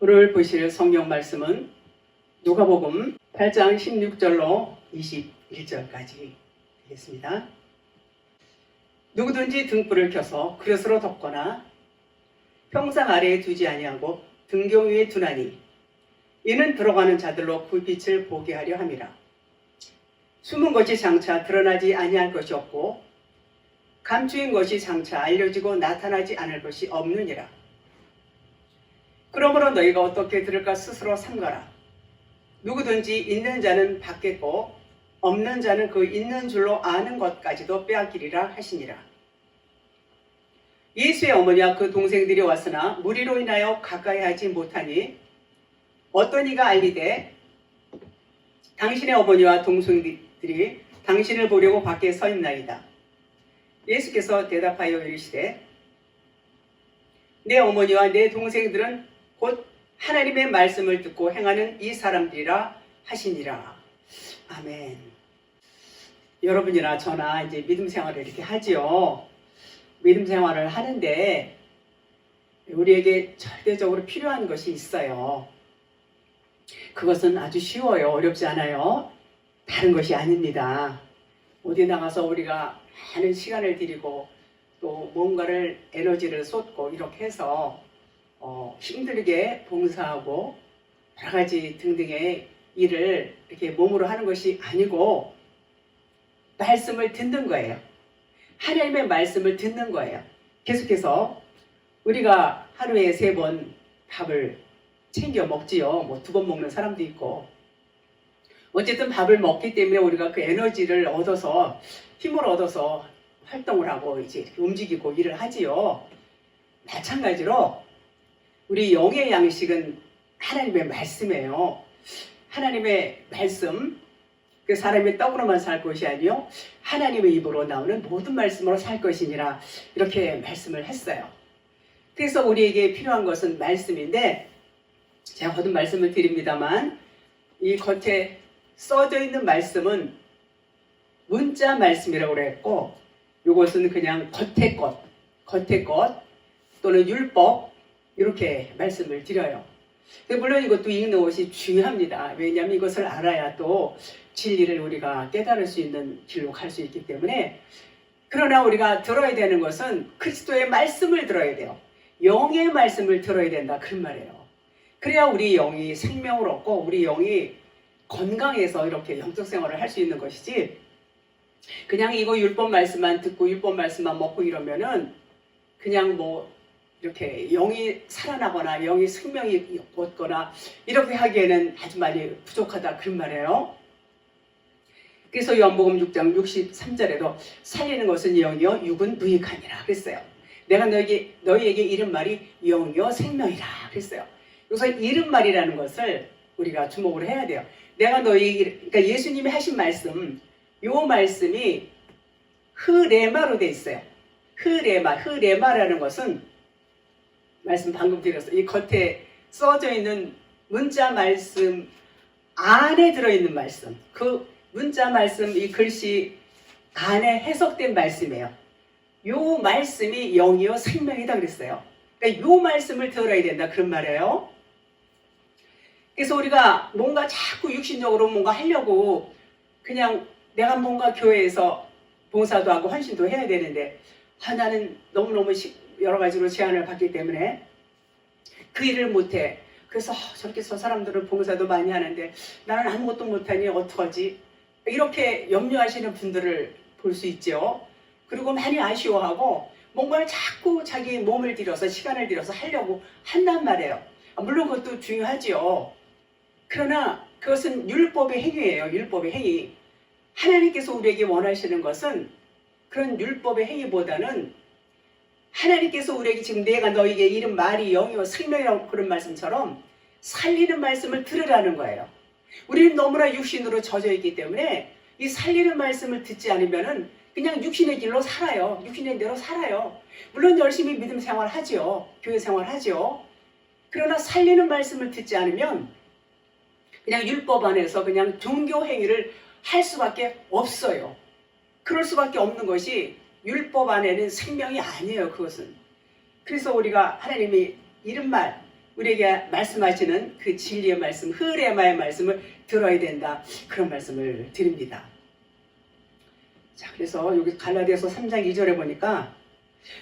오늘 보실 성경 말씀은 누가복음 8장 16절로 21절까지 되겠습니다. 누구든지 등불을 켜서 그릇으로 덮거나 평상 아래에 두지 아니하고 등경 위에 두나니 이는 들어가는 자들로 그 빛을 보게 하려 함이라. 숨은 것이 장차 드러나지 아니할 것이 없고 감추인 것이 장차 알려지고 나타나지 않을 것이 없느니라. 그러므로 너희가 어떻게 들을까 스스로 삼가라. 누구든지 있는 자는 받겠고 없는 자는 그 있는 줄로 아는 것까지도 빼앗기리라 하시니라. 예수의 어머니와 그 동생들이 왔으나 무리로 인하여 가까이 하지 못하니 어떤 이가 알리되 당신의 어머니와 동생들이 당신을 보려고 밖에 서 있나이다. 예수께서 대답하여 이르시되 내 어머니와 내 동생들은 곧 하나님의 말씀을 듣고 행하는 이 사람들이라 하시니라. 아멘. 여러분이나 저나 이제 믿음 생활을 이렇게 하지요. 믿음 생활을 하는데 우리에게 절대적으로 필요한 것이 있어요. 그것은 아주 쉬워요. 어렵지 않아요. 다른 것이 아닙니다. 어디 나가서 우리가 많은 시간을 들이고 또 뭔가를 에너지를 쏟고 이렇게 해서 힘들게 봉사하고 여러 가지 등등의 일을 이렇게 몸으로 하는 것이 아니고 말씀을 듣는 거예요. 하나님의 말씀을 듣는 거예요. 계속해서 우리가 하루에 3번 밥을 챙겨 먹지요. 뭐 2번 먹는 사람도 있고. 어쨌든 밥을 먹기 때문에 우리가 그 에너지를 얻어서 힘을 얻어서 활동을 하고 이제 이렇게 움직이고 일을 하지요. 마찬가지로 우리 영의 양식은 하나님의 말씀이에요. 하나님의 말씀, 그 사람의 떡으로만 살 것이 아니요 하나님의 입으로 나오는 모든 말씀으로 살 것이니라 이렇게 말씀을 했어요. 그래서 우리에게 필요한 것은 말씀인데 제가 거듭 말씀을 드립니다만 이 겉에 써져 있는 말씀은 문자 말씀이라고 그랬고 이것은 그냥 겉의 것 또는 율법 이렇게 말씀을 드려요. 물론 이것도 읽는 것이 중요합니다. 왜냐하면 이것을 알아야 또 진리를 우리가 깨달을 수 있는 길로 갈 수 있기 때문에. 그러나 우리가 들어야 되는 것은 그리스도의 말씀을 들어야 돼요. 영의 말씀을 들어야 된다 그런 말이에요. 그래야 우리 영이 생명을 얻고 우리 영이 건강해서 이렇게 영적 생활을 할 수 있는 것이지 그냥 이거 율법 말씀만 듣고 율법 말씀만 먹고 이러면은 그냥 뭐 이렇게 영이 살아나거나 영이 생명이 얻거나 이렇게 하기에는 아주 많이 부족하다 그런 말이에요. 그래서 요한복음 6장 63절에도 살리는 것은 영이요 육은 무익하니라 그랬어요. 내가 너희에게 이른 말이 영이요 생명이라 그랬어요. 여기서 이른 말이라는 것을 우리가 주목을 해야 돼요. 내가 그러니까 예수님이 하신 말씀, 요 말씀이 흐레마로 돼 있어요. 흐레마라는 것은 말씀 방금 드렸어요. 이 겉에 써져 있는 문자 말씀 안에 들어있는 말씀, 그 문자 말씀 이 글씨 안에 해석된 말씀이에요. 요 말씀이 영이요 생명이다 그랬어요. 그러니까 요 말씀을 들어야 된다 그런 말이에요. 그래서 우리가 뭔가 자꾸 육신적으로 뭔가 하려고 그냥 내가 뭔가 교회에서 봉사도 하고 헌신도 해야 되는데 나는 너무너무 여러 가지로 제한을 받기 때문에 그 일을 못해. 그래서 저렇게 저 사람들은 봉사도 많이 하는데 나는 아무것도 못하니 어떡하지? 이렇게 염려하시는 분들을 볼 수 있죠. 그리고 많이 아쉬워하고 뭔가를 자꾸 자기 몸을 들여서 시간을 들여서 하려고 한단 말이에요. 물론 그것도 중요하지요. 그러나 그것은 율법의 행위예요. 율법의 행위. 하나님께서 우리에게 원하시는 것은 그런 율법의 행위보다는 하나님께서 우리에게 지금 내가 너에게 이른 말이 영이요 생명이라고 그런 말씀처럼 살리는 말씀을 들으라는 거예요. 우리는 너무나 육신으로 젖어 있기 때문에 이 살리는 말씀을 듣지 않으면은 그냥 육신의 길로 살아요. 육신의 대로 살아요. 물론 열심히 믿음 생활하죠. 교회 생활하죠. 그러나 살리는 말씀을 듣지 않으면 그냥 율법 안에서 그냥 종교 행위를 할 수밖에 없어요. 그럴 수밖에 없는 것이 율법 안에는 생명이 아니에요. 그것은. 그래서 우리가 하나님이 이른 말, 우리에게 말씀하시는 그 진리의 말씀, 흐레마의 말씀을 들어야 된다. 그런 말씀을 드립니다. 자, 그래서 여기 갈라디아서 3장 2절에 보니까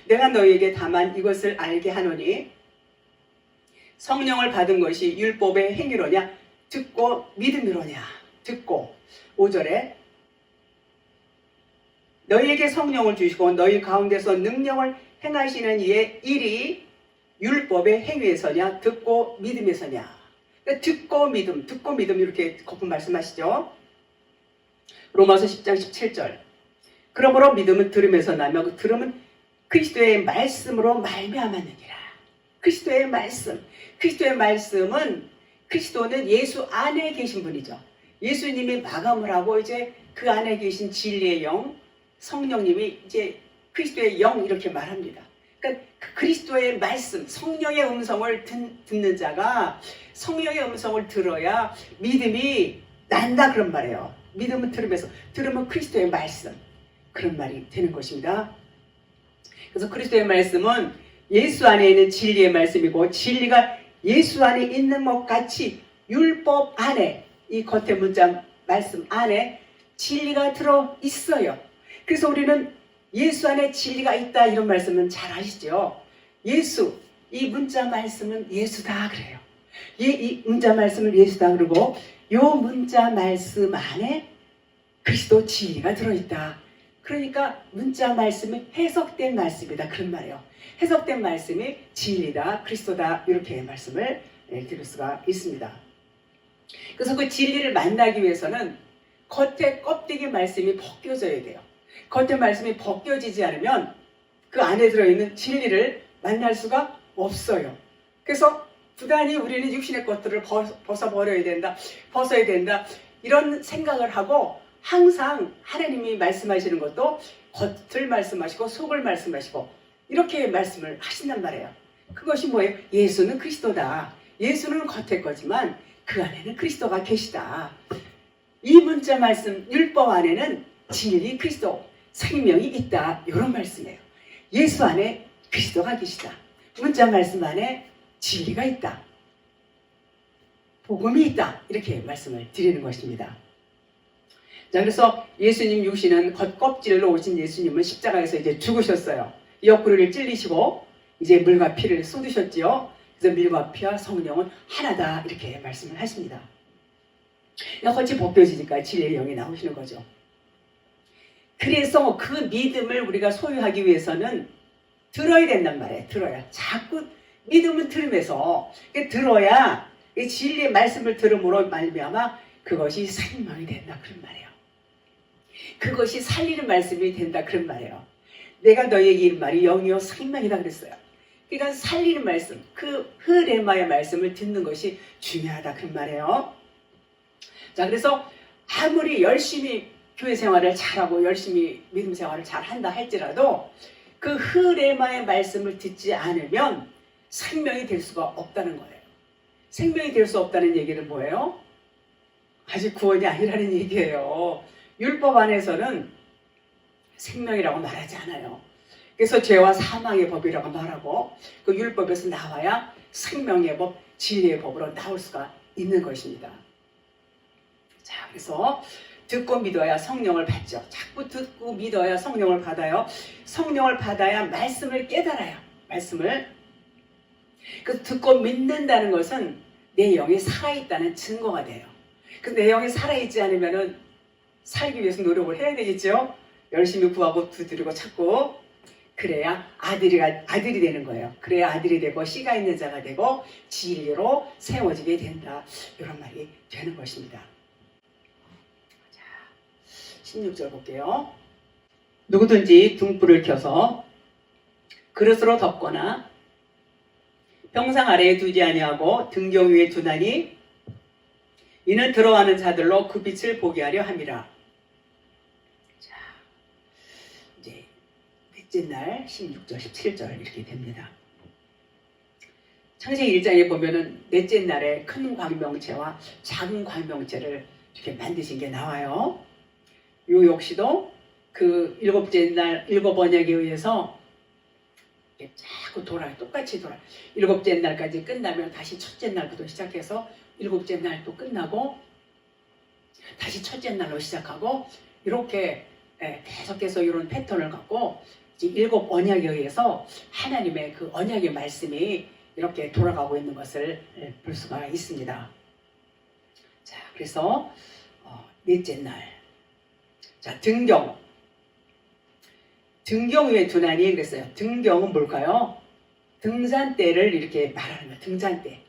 내가 너희에게 다만 이것을 알게 하노니 성령을 받은 것이 율법의 행위로냐 듣고 믿음이로냐. 듣고 5절에 너희에게 성령을 주시고 너희 가운데서 능력을 행하시는 이의 일이 율법의 행위에서냐 듣고 믿음에서냐. 그러니까 듣고 믿음 이렇게 거듭 말씀하시죠. 로마서 10장 17절 그러므로 믿음은 들음에서 나며 그 들음은 그리스도의 말씀으로 말미암았느니라. 그리스도의 말씀은 그리스도는 예수 안에 계신 분이죠. 예수님이 마감을 하고 이제 그 안에 계신 진리의 영, 성령님이 이제 그리스도의 영 이렇게 말합니다. 그러니까 그리스도의 말씀, 성령의 음성을 듣는 자가 성령의 음성을 들어야 믿음이 난다 그런 말이에요. 믿음은 들으면 그리스도의 말씀 그런 말이 되는 것입니다. 그래서 그리스도의 말씀은 예수 안에 있는 진리의 말씀이고 진리가 예수 안에 있는 것 같이 율법 안에 이 겉의 문자 말씀 안에 진리가 들어 있어요. 그래서 우리는 예수 안에 진리가 있다 이런 말씀은 잘 아시죠? 예수, 이 문자 말씀은 예수다 그래요. 이 문자 말씀을 예수다 그러고 이 문자 말씀 안에 그리스도 진리가 들어있다. 그러니까 문자 말씀이 해석된 말씀이다 그런 말이에요. 해석된 말씀이 진리다, 그리스도다 이렇게 말씀을 드릴 수가 있습니다. 그래서 그 진리를 만나기 위해서는 겉에 껍데기 말씀이 벗겨져야 돼요. 겉에 말씀이 벗겨지지 않으면 그 안에 들어있는 진리를 만날 수가 없어요. 그래서 부단히 우리는 육신의 것들을 벗어야 된다 이런 생각을 하고 항상 하나님이 말씀하시는 것도 겉을 말씀하시고 속을 말씀하시고 이렇게 말씀을 하신단 말이에요. 그것이 뭐예요? 예수는 그리스도다. 예수는 겉의 거지만 그 안에는 그리스도가 계시다. 이 문자 말씀 율법 안에는 진리 그리스도 생명이 있다. 이런 말씀이에요. 예수 안에 그리스도가 계시다. 문자 말씀 안에 진리가 있다. 복음이 있다. 이렇게 말씀을 드리는 것입니다. 자, 그래서 예수님 육신은 겉껍질로 오신 예수님은 십자가에서 이제 죽으셨어요. 옆구리를 찔리시고 이제 물과 피를 쏟으셨지요. 그래서 물과 피와 성령은 하나다 이렇게 말씀을 하십니다. 겉이 벗겨지니까 진리의 영이 나오시는 거죠. 그래서 그 믿음을 우리가 소유하기 위해서는 들어야 된단 말이에요. 들어야. 자꾸 믿음은 들으면서 들어야 진리의 말씀을 들음으로 말미암아 그것이 생명이 된다 그런 말이에요. 그것이 살리는 말씀이 된다 그런 말이에요. 내가 너희에게 이른 말이 영이요 생명이다 그랬어요. 그러니까 살리는 말씀, 그 흐레마의 말씀을 듣는 것이 중요하다 그런 말이에요. 자, 그래서 아무리 열심히 교회 생활을 잘하고 열심히 믿음 생활을 잘한다 할지라도 그 흐레마의 말씀을 듣지 않으면 생명이 될 수가 없다는 거예요. 생명이 될 수 없다는 얘기는 뭐예요? 아직 구원이 아니라는 얘기예요. 율법 안에서는 생명이라고 말하지 않아요. 그래서 죄와 사망의 법이라고 말하고 그 율법에서 나와야 생명의 법, 진리의 법으로 나올 수가 있는 것입니다. 자, 그래서 듣고 믿어야 성령을 받죠. 자꾸 듣고 믿어야 성령을 받아요. 성령을 받아야 말씀을 깨달아요. 말씀을. 그래서 듣고 믿는다는 것은 내 영이 살아있다는 증거가 돼요. 그래서 내 영이 살아있지 않으면 살기 위해서 노력을 해야 되겠죠. 열심히 구하고 두드리고 찾고 그래야 아들이 되는 거예요. 그래야 아들이 되고 씨가 있는 자가 되고 진리로 세워지게 된다. 이런 말이 되는 것입니다. 자, 16절 볼게요. 누구든지 등불을 켜서 그릇으로 덮거나 평상 아래에 두지 아니하고 등경 위에 두나니 이는 들어가는 자들로 그 빛을 보게 하려 함이라. 자, 이제 넷째 날 16절, 17절 이렇게 됩니다. 창세기 1장에 보면은 넷째 날에 큰 광명체와 작은 광명체를 이렇게 만드신 게 나와요. 요 역시도 그 일곱 언약에 의해서 이렇게 자꾸 돌아요. 똑같이 돌아요. 7째 날까지 끝나면 다시 첫째 날부터 시작해서 7째 날 또 끝나고 다시 첫째 날로 시작하고 이렇게 계속해서 이런 패턴을 갖고 이제 7 언약에 의해서 하나님의 그 언약의 말씀이 이렇게 돌아가고 있는 것을 볼 수가 있습니다. 자, 그래서 넷째 날. 자, 등경. 등경 위에 두나니 그랬어요. 등경은 뭘까요? 등잔대를 이렇게 말하는 거예요. 등잔대.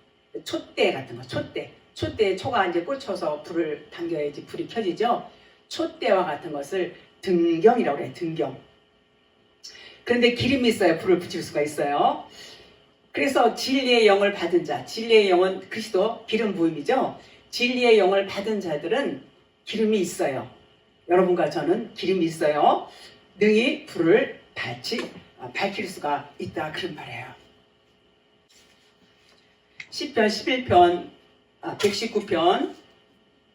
촛대 같은 거, 촛대. 촛대에 초가 이제 꽂혀서 불을 당겨야지 불이 켜지죠. 촛대와 같은 것을 등경이라고 해요. 등경. 그런데 기름이 있어야 불을 붙일 수가 있어요. 그래서 진리의 영을 받은 자, 진리의 영은 그리스도 기름 부음이죠. 진리의 영을 받은 자들은 기름이 있어요. 여러분과 저는 기름이 있어요. 능히 불을 밝힐 수가 있다 그런 말이에요. 시편 11편 119편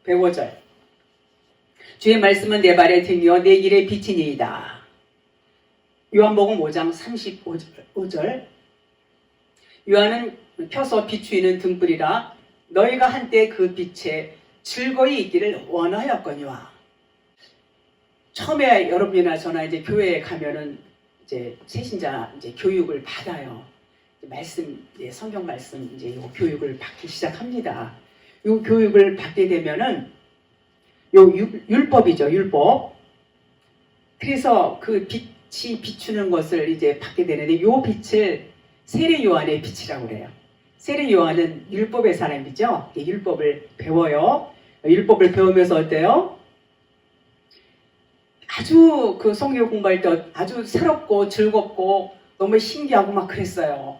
105절 주의 말씀은 내 발에 등이요 내 길에 빛이니이다. 요한복음 5장 35절 요한은 펴서 비추이는 등불이라 너희가 한때 그 빛에 즐거이 있기를 원하였거니와. 처음에 여러분이나 저나 이제 교회에 가면은 이제 새신자 이제 교육을 받아요. 말씀, 이제 성경 말씀 이제 요 교육을 받기 시작합니다. 요 교육을 받게 되면은 요 율법이죠, 율법. 그래서 그 빛이 비추는 것을 이제 받게 되는데 요 빛을 세례 요한의 빛이라고 그래요. 세례 요한은 율법의 사람이죠. 율법을 배워요. 율법을 배우면서 어때요? 아주 그 성경 공부할 때 아주 새롭고 즐겁고 너무 신기하고 막 그랬어요.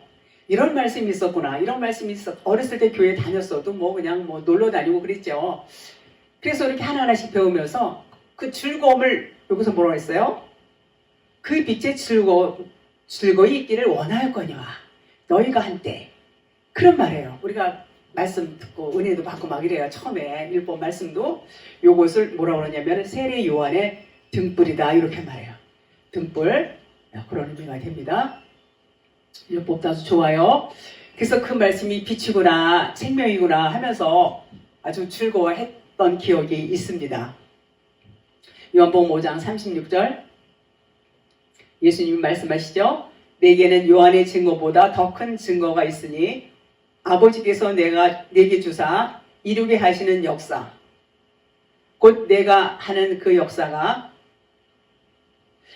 이런 말씀이 있었구나. 이런 말씀이 어렸을 때 교회 다녔어도 뭐 그냥 뭐 놀러 다니고 그랬죠. 그래서 이렇게 하나하나씩 배우면서 그 즐거움을 여기서 뭐라고 했어요? 그 빛에 즐거이 있기를 원하였거니와. 너희가 한때. 그런 말이에요. 우리가 말씀 듣고 은혜도 받고 막 이래요. 처음에 율법 말씀도 요것을 뭐라고 그러냐면 세례 요한의 등불이다 이렇게 말해요. 등불 그런 의미가 됩니다. 율법도 아주 좋아요. 그래서 그 말씀이 빛이구나 생명이구나 하면서 아주 즐거워했던 기억이 있습니다. 요한복음 5장 36절 예수님이 말씀하시죠. 내게는 요한의 증거보다 더 큰 증거가 있으니 아버지께서 내게 주사 이루게 하시는 역사 곧 내가 하는 그 역사가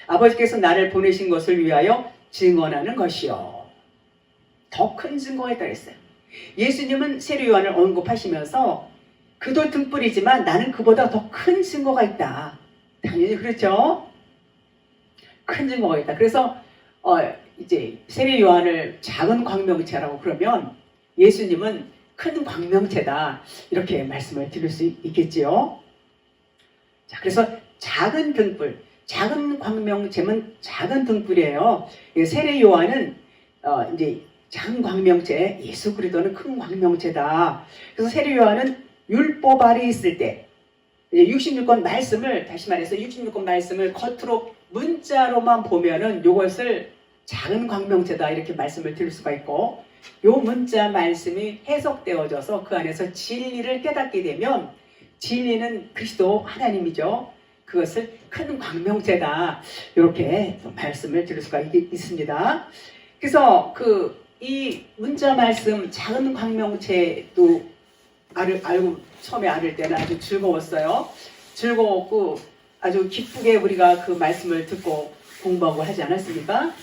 아버지께서 나를 보내신 것을 위하여 증언하는 것이요. 더 큰 증거가 있다고 했어요. 예수님은 세례 요한을 언급하시면서 그도 등불이지만 나는 그보다 더 큰 증거가 있다. 당연히 그렇죠. 큰 증거가 있다. 그래서 이제 세례 요한을 작은 광명체라고 그러면 예수님은 큰 광명체다. 이렇게 말씀을 드릴 수 있겠지요. 자, 그래서 작은 등불, 작은 광명체는 작은 등불이에요. 세례 요한은 이제 작은 광명체, 예수 그리스도는 큰 광명체다. 그래서 세례 요한은 율법 아래 있을 때 66권 말씀을 다시 말해서 66권 말씀을 겉으로 문자로만 보면은 이것을 작은 광명체다 이렇게 말씀을 드릴 수가 있고 요 문자 말씀이 해석되어져서 그 안에서 진리를 깨닫게 되면 진리는 그리스도 하나님이죠. 그것을 큰 광명체다 이렇게 말씀을 드릴 수가 있습니다. 그래서 이 문자 말씀 작은 광명체도 알고 처음에 알을 때는 아주 즐거웠어요. 즐거웠고 아주 기쁘게 우리가 그 말씀을 듣고 공부하고 하지 않았습니까?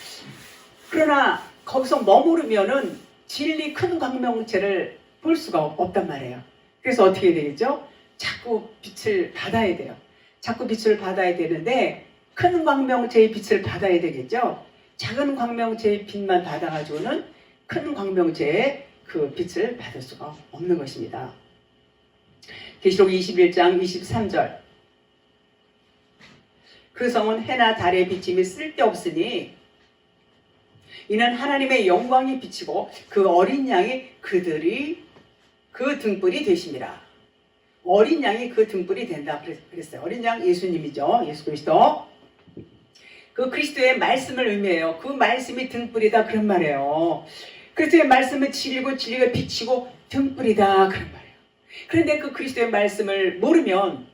그러나 거기서 머무르면은 진리 큰 광명체를 볼 수가 없단 말이에요. 그래서 어떻게 되겠죠? 자꾸 빛을 받아야 돼요. 자꾸 빛을 받아야 되는데 큰 광명체의 빛을 받아야 되겠죠? 작은 광명체의 빛만 받아가지고는 큰 광명체의 그 빛을 받을 수가 없는 것입니다. 계시록 21장 23절 그 성은 해나 달의 비침이 쓸데없으니 이는 하나님의 영광이 비치고 그 어린 양이 그들이 그 등불이 되십니다. 어린 양이 그 등불이 된다 그랬어요. 어린 양 예수님이죠. 예수 그리스도. 그 그리스도의 말씀을 의미해요. 그 말씀이 등불이다 그런 말이에요. 그리스도의 말씀은 진리고 진리가 빛이고 등불이다 그런 말이에요. 그런데 그 그리스도의 말씀을 모르면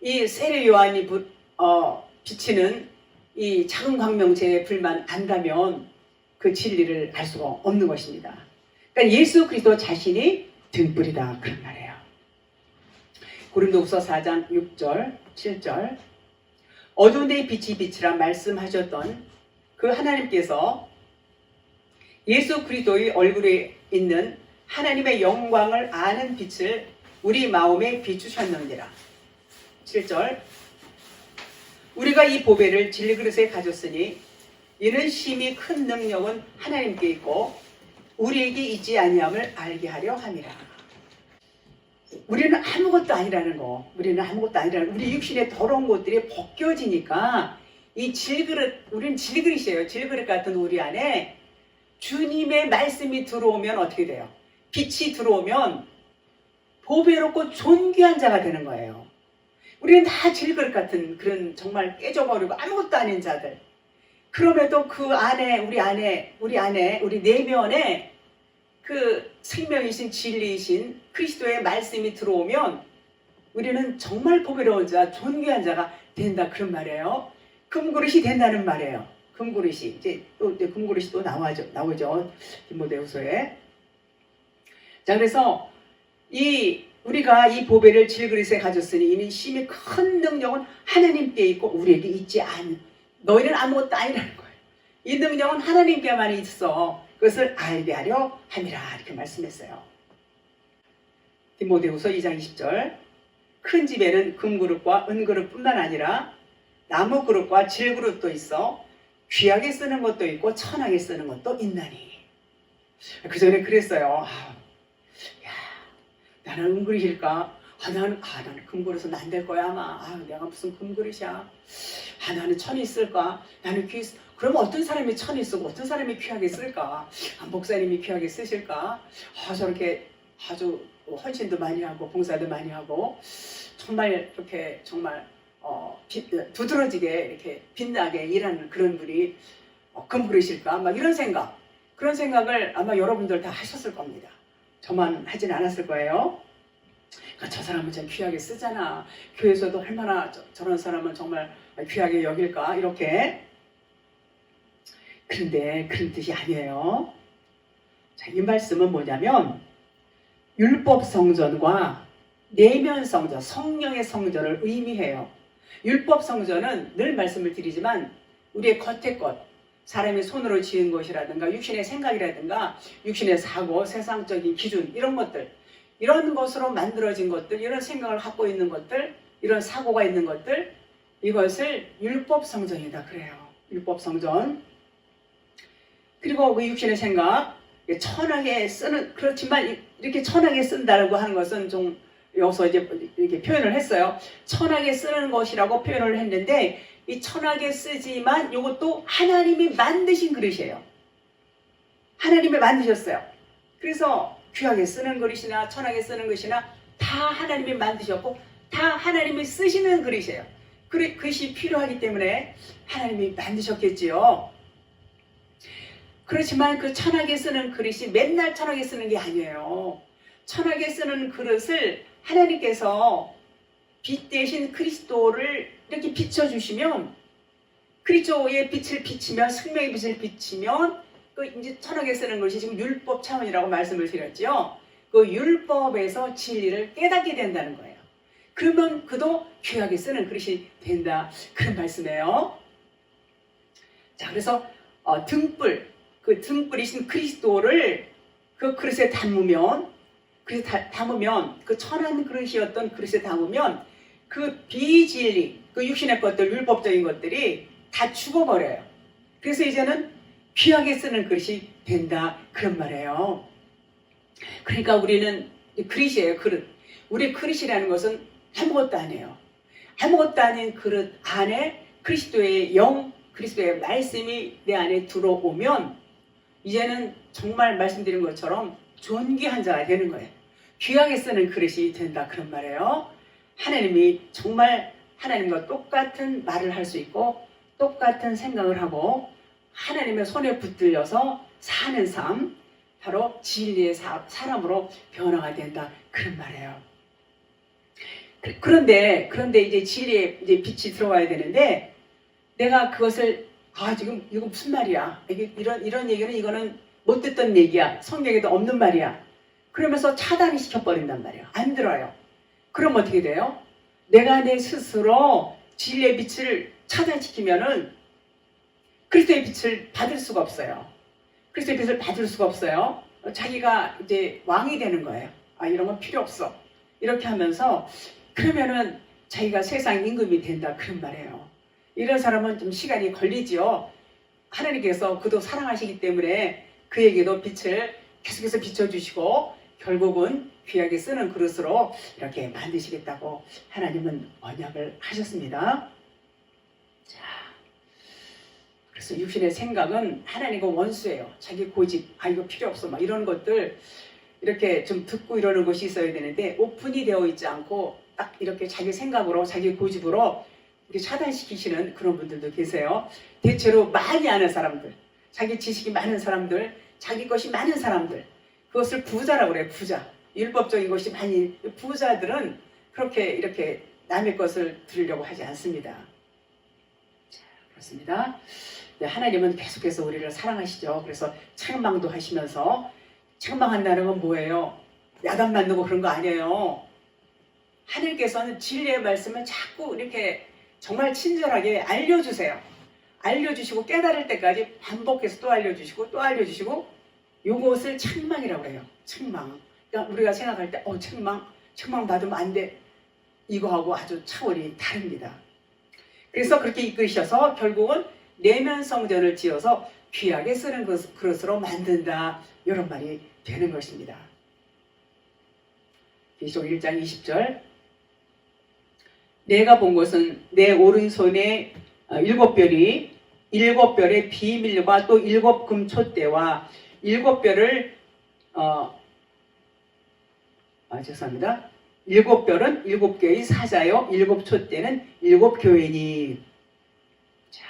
이 세례 요한이 비치는 이 작은 광명제의 불만 안다면 그 진리를 알 수가 없는 것입니다. 그러니까 예수 그리스도 자신이 등불이다 그런 말이에요. 고린도후서 4장 6절 7절 어두운 데에 빛이 빛이라 말씀하셨던 그 하나님께서 예수 그리스도의 얼굴에 있는 하나님의 영광을 아는 빛을 우리 마음에 비추셨느니라. 7절 우리가 이 보배를 진리그릇에 가졌으니 이는 심히 큰 능력은 하나님께 있고 우리에게 있지 아니함을 알게 하려 함이라. 우리는 아무것도 아니라는 거. 우리는 아무것도 아니라는 거. 우리 육신의 더러운 것들이 벗겨지니까 이 질그릇, 우리는 질그릇이에요. 질그릇 같은 우리 안에 주님의 말씀이 들어오면 어떻게 돼요? 빛이 들어오면 보배롭고 존귀한 자가 되는 거예요. 우리는 다 질그릇 같은 그런 정말 깨져버리고 아무것도 아닌 자들. 그럼에도 그 안에, 우리 내면에 그 생명이신 진리이신 그리스도의 말씀이 들어오면 우리는 정말 보배로운 자, 존귀한 자가 된다 그런 말이에요. 금그릇이 된다는 말이에요. 금그릇이 이제 또 금그릇이 또 나오죠. 디모데후서에. 자, 그래서 우리가 이 보배를 질그릇에 가졌으니 이는 심히 큰 능력은 하나님께 있고 우리에게 있지 않은. 너희는 아무것도 아니라는 거예요. 이 능력은 하나님께만 있어. 그것을 알게 하려 함이라 이렇게 말씀했어요. 디모데후서 2장 20절 큰 집에는 금그릇과 은그릇뿐만 아니라 나무그릇과 질그릇도 있어 귀하게 쓰는 것도 있고 천하게 쓰는 것도 있나니. 그 전에 그랬어요. 나는 은그릇일까? 나는 금그릇은 안 될 거야 아마. 내가 무슨 금그릇이야. 나는 천이 쓸까? 나는 그럼 어떤 사람이 천이 쓰고 어떤 사람이 귀하게 쓸까? 목사님이 귀하게 쓰실까? 저렇게 아주 헌신도 많이 하고 봉사도 많이 하고 정말 이렇게 정말 두드러지게 이렇게 빛나게 일하는 그런 분이 금그릇일까? 막 이런 그런 생각을 아마 여러분들 다 하셨을 겁니다. 저만 하진 않았을 거예요. 저 사람은 참 귀하게 쓰잖아. 교회에서도 얼마나 저런 사람은 정말 귀하게 여길까? 이렇게. 그런데 그런 뜻이 아니에요. 자, 이 말씀은 뭐냐면 율법 성전과 내면 성전, 성령의 성전을 의미해요. 율법 성전은 늘 말씀을 드리지만 우리의 겉의 것, 사람의 손으로 지은 것이라든가 육신의 생각이라든가 육신의 사고, 세상적인 기준 이런 것들, 이런 것으로 만들어진 것들, 이런 생각을 갖고 있는 것들, 이런 사고가 있는 것들, 이것을 율법 성전이다 그래요. 율법 성전. 그리고 그 육신의 생각, 천하게 쓰는, 그렇지만 이렇게 천하게 쓴다고 하는 것은 좀 여기서 이제 이렇게 표현을 했어요. 천하게 쓰는 것이라고 표현을 했는데 이 천하게 쓰지만 이것도 하나님이 만드신 그릇이에요. 하나님이 만드셨어요. 그래서 귀하게 쓰는 그릇이나 천하게 쓰는 것이나 다 하나님이 만드셨고 다 하나님이 쓰시는 그릇이에요. 그릇이 필요하기 때문에 하나님이 만드셨겠지요. 그렇지만 그 천하게 쓰는 그릇이 맨날 천하게 쓰는 게 아니에요. 천하게 쓰는 그릇을 하나님께서 빛 대신 그리스도를 이렇게 비춰주시면 그리스도의 빛을 비치면 생명의 빛을 비치면 그 이제 천하게 쓰는 것이 지금 율법 차원이라고 말씀을 드렸죠. 그 율법에서 진리를 깨닫게 된다는 거예요. 그러면 그도 귀하게 쓰는 그릇이 된다 그런 말씀이에요. 자, 그래서 등불, 그 등불이신 그리스도를 그 그릇에 담으면 그 천한 그릇이었던 그릇에 담으면 그 비진리, 그 육신의 것들, 율법적인 것들이 다 죽어버려요. 그래서 이제는 귀하게 쓰는 그릇이 된다 그런 말이에요. 그러니까 우리는 그릇이에요. 그릇. 우리 그릇이라는 것은 아무것도 아니에요. 아무것도 아닌 그릇 안에 그리스도의 영, 그리스도의 말씀이 내 안에 들어오면 이제는 정말 말씀드린 것처럼 존귀한 자가 되는 거예요. 귀하게 쓰는 그릇이 된다 그런 말이에요. 하나님이 정말 하나님과 똑같은 말을 할 수 있고 똑같은 생각을 하고 하나님의 손에 붙들려서 사는 삶, 바로 진리의 사람으로 변화가 된다, 그런 말이에요. 그런데 이제 진리의 이제 빛이 들어와야 되는데, 내가 그것을 지금 이거 무슨 말이야? 이런 얘기는 이거는 못 듣던 얘기야. 성경에도 없는 말이야. 그러면서 차단이 시켜버린단 말이에요. 안 들어요. 그럼 어떻게 돼요? 내가 내 스스로 진리의 빛을 차단시키면은 그리스도의 빛을 받을 수가 없어요. 그리스도의 빛을 받을 수가 없어요. 자기가 이제 왕이 되는 거예요. 이런 건 필요 없어. 이렇게 하면서 그러면은 자기가 세상 임금이 된다, 그런 말이에요. 이런 사람은 좀 시간이 걸리지요. 하나님께서 그도 사랑하시기 때문에 그에게도 빛을 계속해서 비춰주시고 결국은 귀하게 쓰는 그릇으로 이렇게 만드시겠다고 하나님은 언약을 하셨습니다. 자, 그래서 육신의 생각은 하나님과 원수예요. 자기 고집, 이거 필요 없어, 막 이런 것들 이렇게 좀 듣고 이러는 것이 있어야 되는데, 오픈이 되어 있지 않고 딱 이렇게 자기 생각으로, 자기 고집으로 이렇게 차단시키시는 그런 분들도 계세요. 대체로 많이 아는 사람들, 자기 지식이 많은 사람들, 자기 것이 많은 사람들, 그것을 부자라고 그래요. 부자. 율법적인 것이 많이, 부자들은 그렇게 이렇게 남의 것을 들으려고 하지 않습니다. 자, 그렇습니다. 네, 하나님은 계속해서 우리를 사랑하시죠. 그래서 책망도 하시면서, 책망한다는 건 뭐예요? 야단 맞는 거 그런 거 아니에요. 하나님께서는 진리의 말씀을 자꾸 이렇게 정말 친절하게 알려주세요. 알려주시고 깨달을 때까지 반복해서 또 알려주시고 또 알려주시고, 요것을 책망이라고 해요. 책망. 그러니까 우리가 생각할 때 책망 받으면 안 돼, 이거하고 아주 차원이 다릅니다. 그래서 그렇게 이끄셔서 결국은 내면 성전을 지어서 귀하게 쓰는 그릇으로 만든다, 이런 말이 되는 것입니다. 계시록 1장 20절, 내가 본 것은 내 오른손에 7별의 비밀과 또 7 금촛대와 7별을 죄송합니다. 7별은 7개의 사자요, 7 촛대는 7 교회니. 자,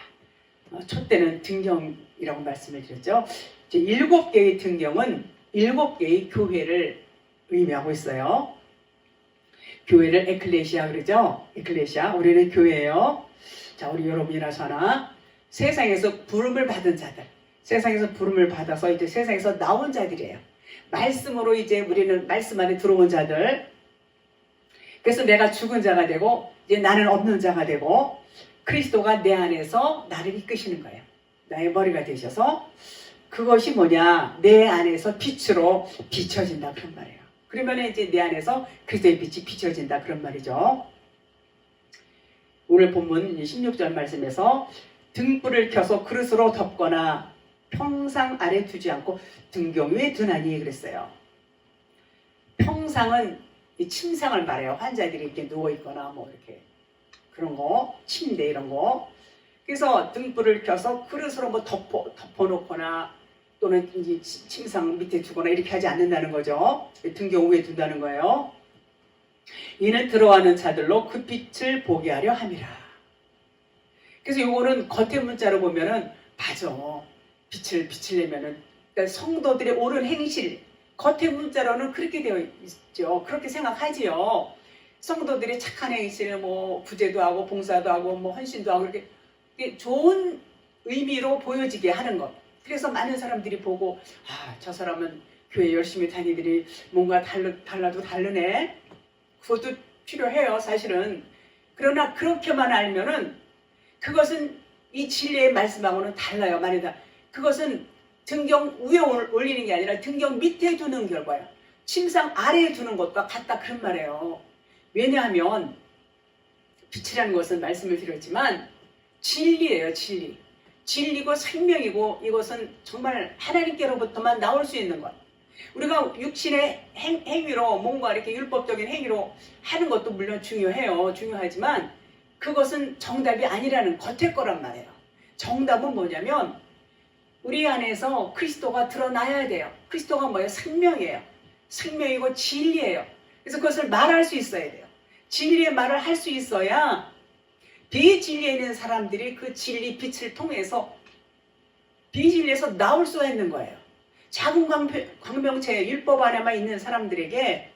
촛대는 등경이라고 말씀을 드렸죠. 7개의 등경은 7개의 교회를 의미하고 있어요. 교회를 에클레시아 그러죠. 에클레시아, 우리는 교회예요. 자, 우리 여러분이나 저나 세상에서 부름을 받은 자들, 세상에서 부름을 받아서 이제 세상에서 나온 자들이에요. 말씀으로 이제 우리는 말씀 안에 들어온 자들. 그래서 내가 죽은 자가 되고 이제 나는 없는 자가 되고, 그리스도가 내 안에서 나를 이끄시는 거예요. 나의 머리가 되셔서, 그것이 뭐냐, 내 안에서 빛으로 비춰진다, 그런 말이에요. 그러면 이제 내 안에서 그리스도의 빛이 비춰진다, 그런 말이죠. 오늘 본문 16절 말씀에서 등불을 켜서 그릇으로 덮거나 평상 아래 두지 않고 등경 위에 두나니 그랬어요. 평상은 이 침상을 말해요. 환자들이 이렇게 누워있거나 뭐 이렇게 그런 거, 침대 이런 거. 그래서 등불을 켜서 그릇으로 뭐 덮어놓거나 또는 이제 침상 밑에 두거나 이렇게 하지 않는다는 거죠. 등경 위에 둔다는 거예요. 이는 들어가는 자들로 그 빛을 보게 하려 함이라. 그래서 요거는 겉의 문자로 보면은 맞아. 빛을 내면은, 그러니까 성도들의 옳은 행실, 겉의 문자로는 그렇게 되어 있죠. 그렇게 생각하지요. 성도들이 착한 행실, 뭐 구제도 하고 봉사도 하고 뭐 헌신도 하고 이렇게 좋은 의미로 보여지게 하는 것. 그래서 많은 사람들이 보고, 저 사람은 교회 열심히 다니더니 뭔가 달라도 다르네. 그것도 필요해요, 사실은. 그러나 그렇게만 알면은 그것은 이 진리의 말씀하고는 달라요. 말이다. 그것은 등경 위에 올리는 게 아니라 등경 밑에 두는 결과예요. 침상 아래에 두는 것과 같다, 그런 말이에요. 왜냐하면 빛이라는 것은 말씀을 드렸지만 진리예요, 진리. 진리고 생명이고, 이것은 정말 하나님께로부터만 나올 수 있는 것. 우리가 육신의 행위로 뭔가 이렇게 율법적인 행위로 하는 것도 물론 중요해요. 중요하지만 그것은 정답이 아니라는 겉의 거란 말이에요. 정답은 뭐냐면 우리 안에서 그리스도가 드러나야 돼요. 그리스도가 뭐예요? 생명이에요. 생명이고 진리예요. 그래서 그것을 말할 수 있어야 돼요. 진리의 말을 할 수 있어야 비진리에 있는 사람들이 그 진리 빛을 통해서 비진리에서 나올 수가 있는 거예요. 작은 광명체 율법 안에만 있는 사람들에게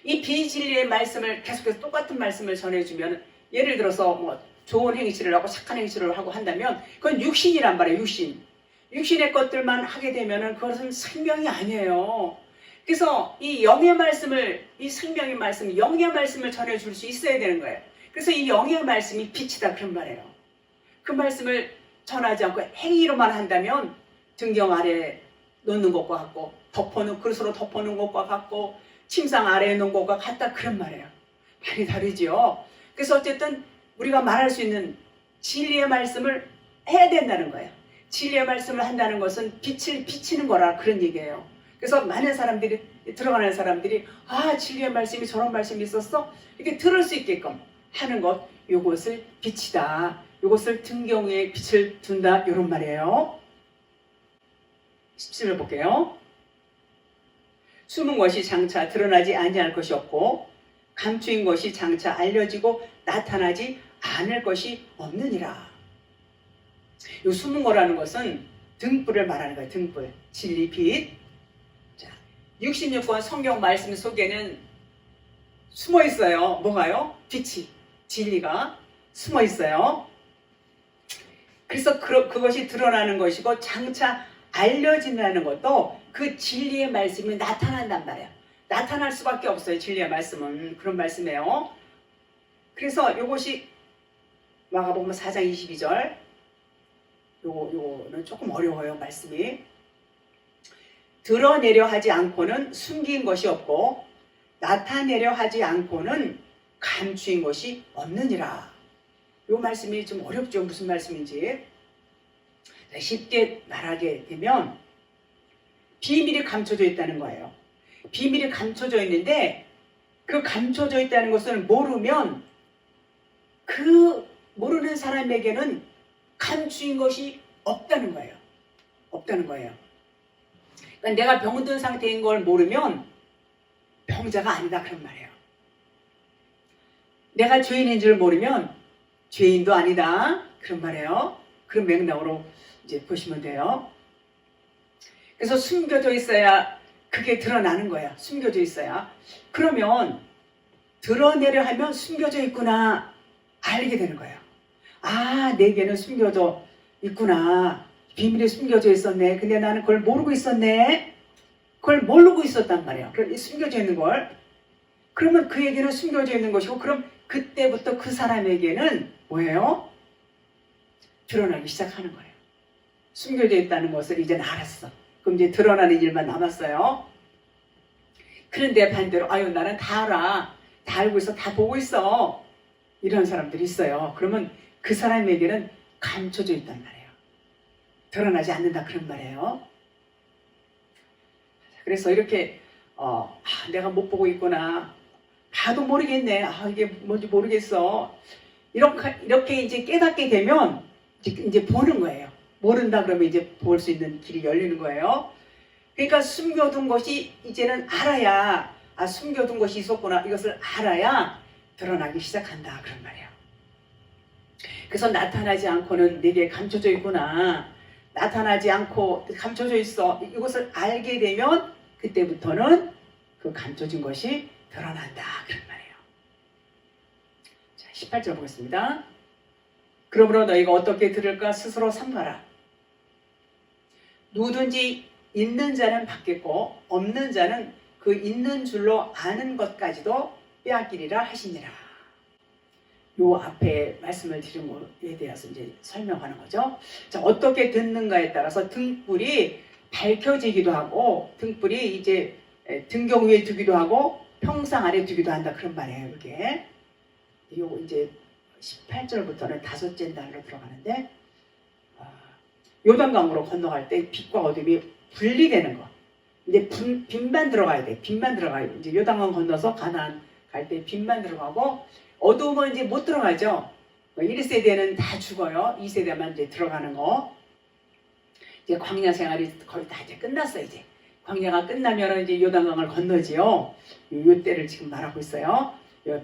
이 비진리의 말씀을 계속해서 똑같은 말씀을 전해주면, 예를 들어서 뭐 좋은 행실을 하고 착한 행실을 하고 한다면 그건 육신이란 말이에요. 육신의 것들만 하게 되면은 그것은 생명이 아니에요. 그래서 이 영의 말씀을, 이 생명의 말씀, 영의 말씀을 전해줄 수 있어야 되는 거예요. 그래서 이 영의 말씀이 빛이다 그런 말이에요. 그 말씀을 전하지 않고 행위로만 한다면 등경 아래 놓는 것과 같고, 그릇으로 덮어놓은 것과 같고, 침상 아래에 놓은 것과 같다 그런 말이에요. 많이 다르죠. 그래서 어쨌든 우리가 말할 수 있는 진리의 말씀을 해야 된다는 거예요. 진리의 말씀을 한다는 것은 빛을 비치는 거라 그런 얘기예요. 그래서 많은 사람들이, 들어가는 사람들이 진리의 말씀이 저런 말씀이 있었어? 이렇게 들을 수 있게끔 하는 것, 요것을 빛이다. 요것을 등경 위에 빛을 둔다. 이런 말이에요. 17절 볼게요. 숨은 것이 장차 드러나지 아니할 것이 없고 감추인 것이 장차 알려지고 나타나지 않을 것이 없느니라. 이 숨은 거라는 것은 등불을 말하는 거예요. 등불, 진리, 빛. 자, 66권 성경 말씀 속에는 숨어 있어요. 뭐가요? 빛이, 진리가 숨어 있어요. 그래서 그것이 드러나는 것이고 장차 알려진다는 것도 그 진리의 말씀이 나타난단 말이에요. 나타날 수밖에 없어요. 진리의 말씀은 그런 말씀이에요. 그래서 이것이 마가복음 4장 22절, 요거는 조금 어려워요. 말씀이. 드러내려 하지 않고는 숨긴 것이 없고 나타내려 하지 않고는 감추인 것이 없느니라. 요 말씀이 좀 어렵죠. 무슨 말씀인지. 쉽게 말하게 되면 비밀이 감춰져 있다는 거예요. 비밀이 감춰져 있는데 그 감춰져 있다는 것을 모르면 그 모르는 사람에게는 감추인 것이 없다는 거예요. 없다는 거예요. 그러니까 내가 병든 상태인 걸 모르면 병자가 아니다 그런 말이에요. 내가 죄인인 줄 모르면 죄인도 아니다 그런 말이에요. 그런 맥락으로 이제 보시면 돼요. 그래서 숨겨져 있어야 그게 드러나는 거야. 숨겨져 있어야. 그러면 드러내려 하면 숨겨져 있구나 알게 되는 거예요. 내게는 숨겨져 있구나. 비밀이 숨겨져 있었네. 근데 나는 그걸 모르고 있었네. 그걸 모르고 있었단 말이에요. 숨겨져 있는 걸. 그러면 그에게는 숨겨져 있는 것이고, 그럼 그때부터 그 사람에게는 뭐예요? 드러나기 시작하는 거예요. 숨겨져 있다는 것을 이제 알았어. 그럼 이제 드러나는 일만 남았어요. 그런데 반대로 나는 다 알아. 다 알고 있어. 다 보고 있어. 이런 사람들이 있어요. 그러면 그 사람에게는 감춰져 있단 말이에요. 드러나지 않는다 그런 말이에요. 그래서 이렇게 내가 못 보고 있구나. 봐도 모르겠네. 이게 뭔지 모르겠어. 이렇게 이제 깨닫게 되면 이제 보는 거예요. 모른다 그러면 이제 볼 수 있는 길이 열리는 거예요. 그러니까 숨겨둔 것이 이제는 알아야, 숨겨둔 것이 있었구나. 이것을 알아야 드러나기 시작한다 그런 말이에요. 그래서 나타나지 않고는 내게 감춰져 있구나. 나타나지 않고 감춰져 있어. 이것을 알게 되면 그때부터는 그 감춰진 것이 드러난다 그런 말이에요. 자, 18절 보겠습니다. 그러므로 너희가 어떻게 들을까 스스로 삼가라. 누구든지 있는 자는 받겠고 없는 자는 그 있는 줄로 아는 것까지도 빼앗기리라 하시니라. 요 앞에 말씀을 드린 것에 대해서 이제 설명하는 거죠. 자, 어떻게 듣는가에 따라서 등불이 밝혀지기도 하고, 등불이 이제 등경 위에 두기도 하고 평상 아래 두기도 한다 그런 말이에요. 이게 요 이제 18절부터는 다섯째 단으로 들어가는데, 요단강으로 건너갈 때 빛과 어둠이 분리되는 거. 이제 빛만 들어가야 돼. 빛만 들어가요. 이제 요단강 건너서 가나안 갈 때 빛만 들어가고, 어두움은 이제 못 들어가죠. 1세대는 다 죽어요. 2세대만 이제 들어가는 거. 이제 광야 생활이 거의 다 이제 끝났어요. 이제 광야가 끝나면 이제 요단강을 건너지요. 요 때를 지금 말하고 있어요.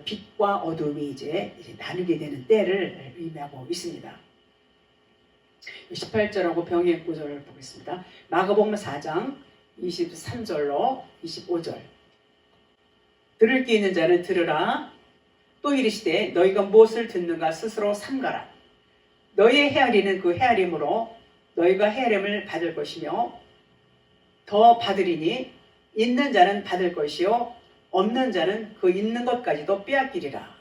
빛과 어둠이 이제 나누게 되는 때를 의미하고 있습니다. 18절하고 병의 구절을 보겠습니다. 마가복음 4장 23절로 25절. 들을 귀 있는 자는 들으라. 또 이르시되 너희가 무엇을 듣는가 스스로 삼가라. 너희의 헤아리는 그 헤아림으로 너희가 헤아림을 받을 것이며 더 받으리니 있는 자는 받을 것이요 없는 자는 그 있는 것까지도 빼앗기리라.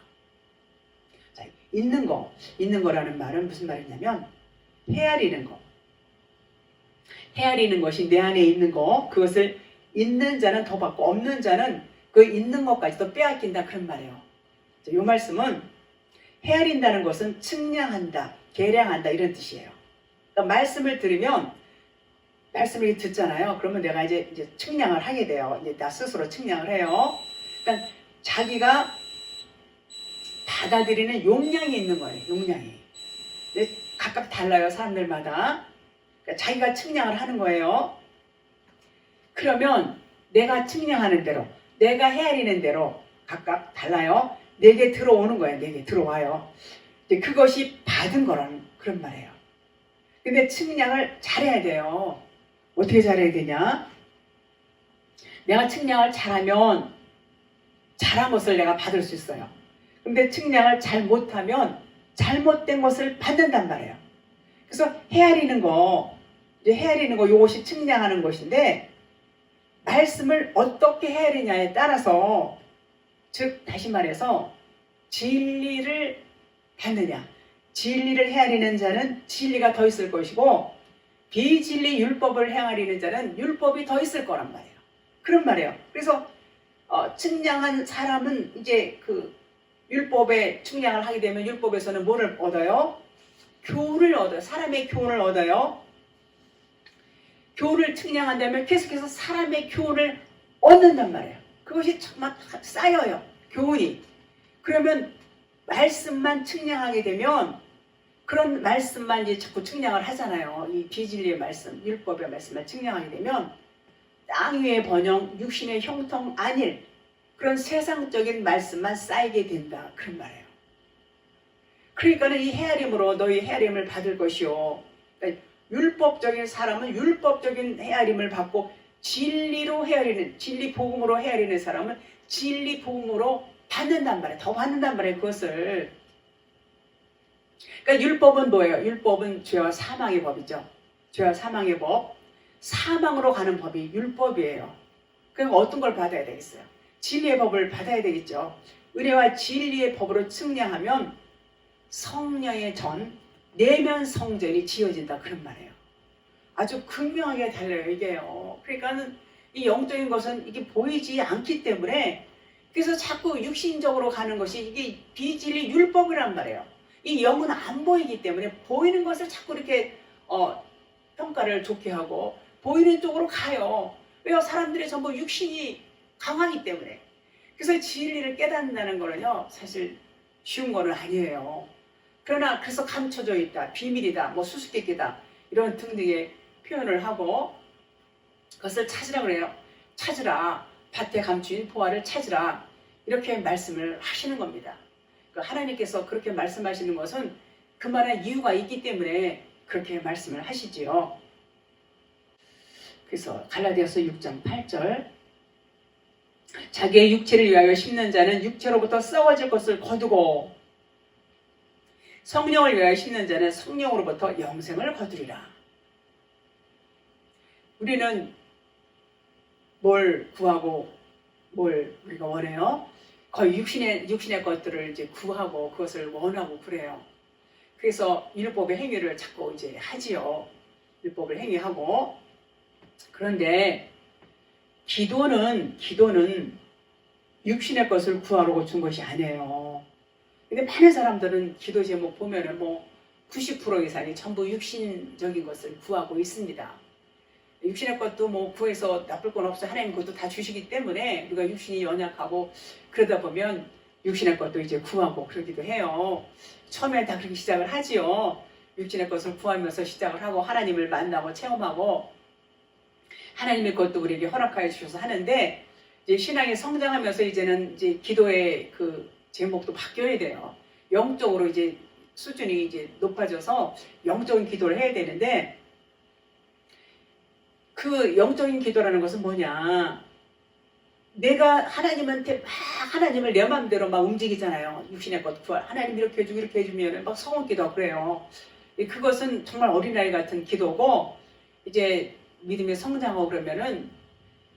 자, 있는 거라는 말은 무슨 말이냐면 헤아리는 거. 헤아리는 것이 내 안에 있는 거, 그것을 있는 자는 더 받고 없는 자는 그 있는 것까지도 빼앗긴다, 그런 말이에요. 이 말씀은 헤아린다는 것은 측량한다, 계량한다, 이런 뜻이에요. 그러니까 말씀을 들으면 말씀을 듣잖아요. 그러면 내가 이제 측량을 하게 돼요. 이제 나 스스로 측량을 해요. 그러니까 자기가 받아들이는 용량이 있는 거예요. 용량이. 각각 달라요. 사람들마다. 그러니까 자기가 측량을 하는 거예요. 그러면 내가 측량하는 대로, 내가 헤아리는 대로 각각 달라요. 내게 들어오는 거예요. 내게 들어와요. 그것이 받은 거라는 그런 말이에요. 근데 측량을 잘해야 돼요. 어떻게 잘해야 되냐? 내가 측량을 잘하면 잘한 것을 내가 받을 수 있어요. 근데 측량을 잘 못하면 잘못된 것을 받는단 말이에요. 그래서 헤아리는 거 이것이 측량하는 것인데, 말씀을 어떻게 헤아리냐에 따라서, 즉 다시 말해서 진리를 받느냐, 진리를 헤아리는 자는 진리가 더 있을 것이고 비진리 율법을 헤아리는 자는 율법이 더 있을 거란 말이에요. 그런 말이에요. 그래서 측량한 사람은 이제 그 율법에 측량을 하게 되면 율법에서는 뭐를 얻어요? 교훈을 얻어요. 사람의 교훈을 얻어요. 교훈을 측량한다면 계속해서 사람의 교훈을 얻는단 말이에요. 그것이 정말 쌓여요. 교훈이. 그러면 말씀만 측량하게 되면 그런 말씀만 이제 자꾸 측량을 하잖아요. 이 비진리의 말씀, 율법의 말씀만 측량하게 되면 땅 위의 번영, 육신의 형통 아닐 그런 세상적인 말씀만 쌓이게 된다. 그런 말이에요. 그러니까는 이 헤아림으로 너희 헤아림을 받을 것이요. 그러니까 율법적인 사람은 율법적인 헤아림을 받고 진리로 헤아리는, 진리 복음으로 헤아리는 사람은 진리 복음으로 받는단 말이에요. 더 받는단 말이에요. 그것을. 그러니까 율법은 뭐예요? 율법은 죄와 사망의 법이죠. 죄와 사망의 법. 사망으로 가는 법이 율법이에요. 그럼 어떤 걸 받아야 되겠어요? 진리의 법을 받아야 되겠죠. 은혜와 진리의 법으로 측량하면 성령의 전, 내면 성전이 지어진다. 그런 말이에요. 아주 극명하게 달라요. 이게요. 그러니까는 이 영적인 것은 이게 보이지 않기 때문에 그래서 자꾸 육신적으로 가는 것이 이게 비진리 율법이란 말이에요. 이 영은 안 보이기 때문에 보이는 것을 자꾸 이렇게 평가를 좋게 하고 보이는 쪽으로 가요. 왜요? 사람들이 전부 육신이 강하기 때문에. 그래서 진리를 깨닫는다는 거는요, 사실 쉬운 거는 아니에요. 그러나 그래서 감춰져 있다, 비밀이다, 뭐 수수께끼다 이런 등등의 표현을 하고 그것을 찾으라 그래요. 찾으라. 밭에 감추인 보화를 찾으라. 이렇게 말씀을 하시는 겁니다. 하나님께서 그렇게 말씀하시는 것은 그만한 이유가 있기 때문에 그렇게 말씀을 하시지요. 그래서 갈라디아서 6장 8절 자기의 육체를 위하여 심는 자는 육체로부터 썩어질 것을 거두고 성령을 위하여 심는 자는 성령으로부터 영생을 거두리라. 우리는 뭘 구하고 뭘 우리가 원해요? 거의 육신의 것들을 이제 구하고 그것을 원하고 그래요. 그래서 율법의 행위를 자꾸 이제 하지요. 율법을 행위하고. 그런데 기도는 육신의 것을 구하려고 준 것이 아니에요. 근데 많은 사람들은 기도 제목 보면은 90% 이상이 전부 육신적인 것을 구하고 있습니다. 육신의 것도 구해서 나쁠 건 없어. 하나님 그것도 다 주시기 때문에 우리가 육신이 연약하고 그러다 보면 육신의 것도 이제 구하고 그러기도 해요. 처음엔 다 그렇게 시작을 하지요. 육신의 것을 구하면서 시작을 하고 하나님을 만나고 체험하고 하나님의 것도 우리에게 허락하여 주셔서 하는데 이제 신앙이 성장하면서 이제는 이제 기도의 그 제목도 바뀌어야 돼요. 영적으로 이제 수준이 이제 높아져서 영적인 기도를 해야 되는데, 그 영적인 기도라는 것은 뭐냐? 내가 하나님한테 막 하나님을 내 마음대로 막 움직이잖아요. 육신의 것 구할 하나님 이렇게 해주고 이렇게 해주면 막 성원 기도하고 그래요. 그것은 정말 어린아이 같은 기도고, 이제 믿음의 성장하고 그러면은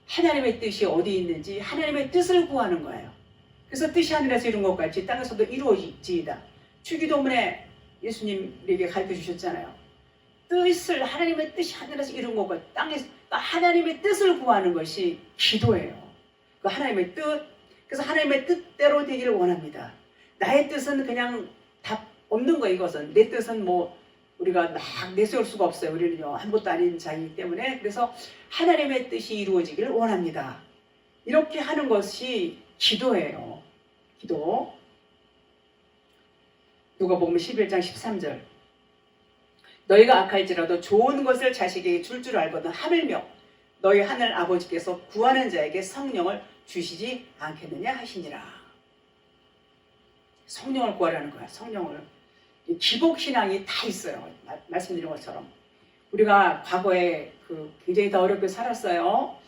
하나님의 뜻이 어디 있는지 하나님의 뜻을 구하는 거예요. 그래서 뜻이 하늘에서 이룬 것 같이 땅에서도 이루어지이다. 주기도문에 예수님에게 가르쳐 주셨잖아요. 뜻을, 하나님의 뜻이 하늘에서 이룬 것 같이 땅에서, 그러니까 하나님의 뜻을 구하는 것이 기도예요. 그 하나님의 뜻, 그래서 하나님의 뜻대로 되기를 원합니다. 나의 뜻은 그냥 답 없는 거. 이것은 내 뜻은 뭐 우리가 막 내세울 수가 없어요. 우리는요 아무것도 아닌 자이기 때문에. 그래서 하나님의 뜻이 이루어지기를 원합니다. 이렇게 하는 것이 기도예요. 기도. 누가복음 11장 13절. 너희가 악할지라도 좋은 것을 자식에게 줄 줄 알거든 하물며 너희 하늘 아버지께서 구하는 자에게 성령을 주시지 않겠느냐 하시니라. 성령을 구하라는 거야. 성령을. 기복신앙이 다 있어요. 말씀드린 것처럼. 우리가 과거에 굉장히 더 어렵게 살았어요.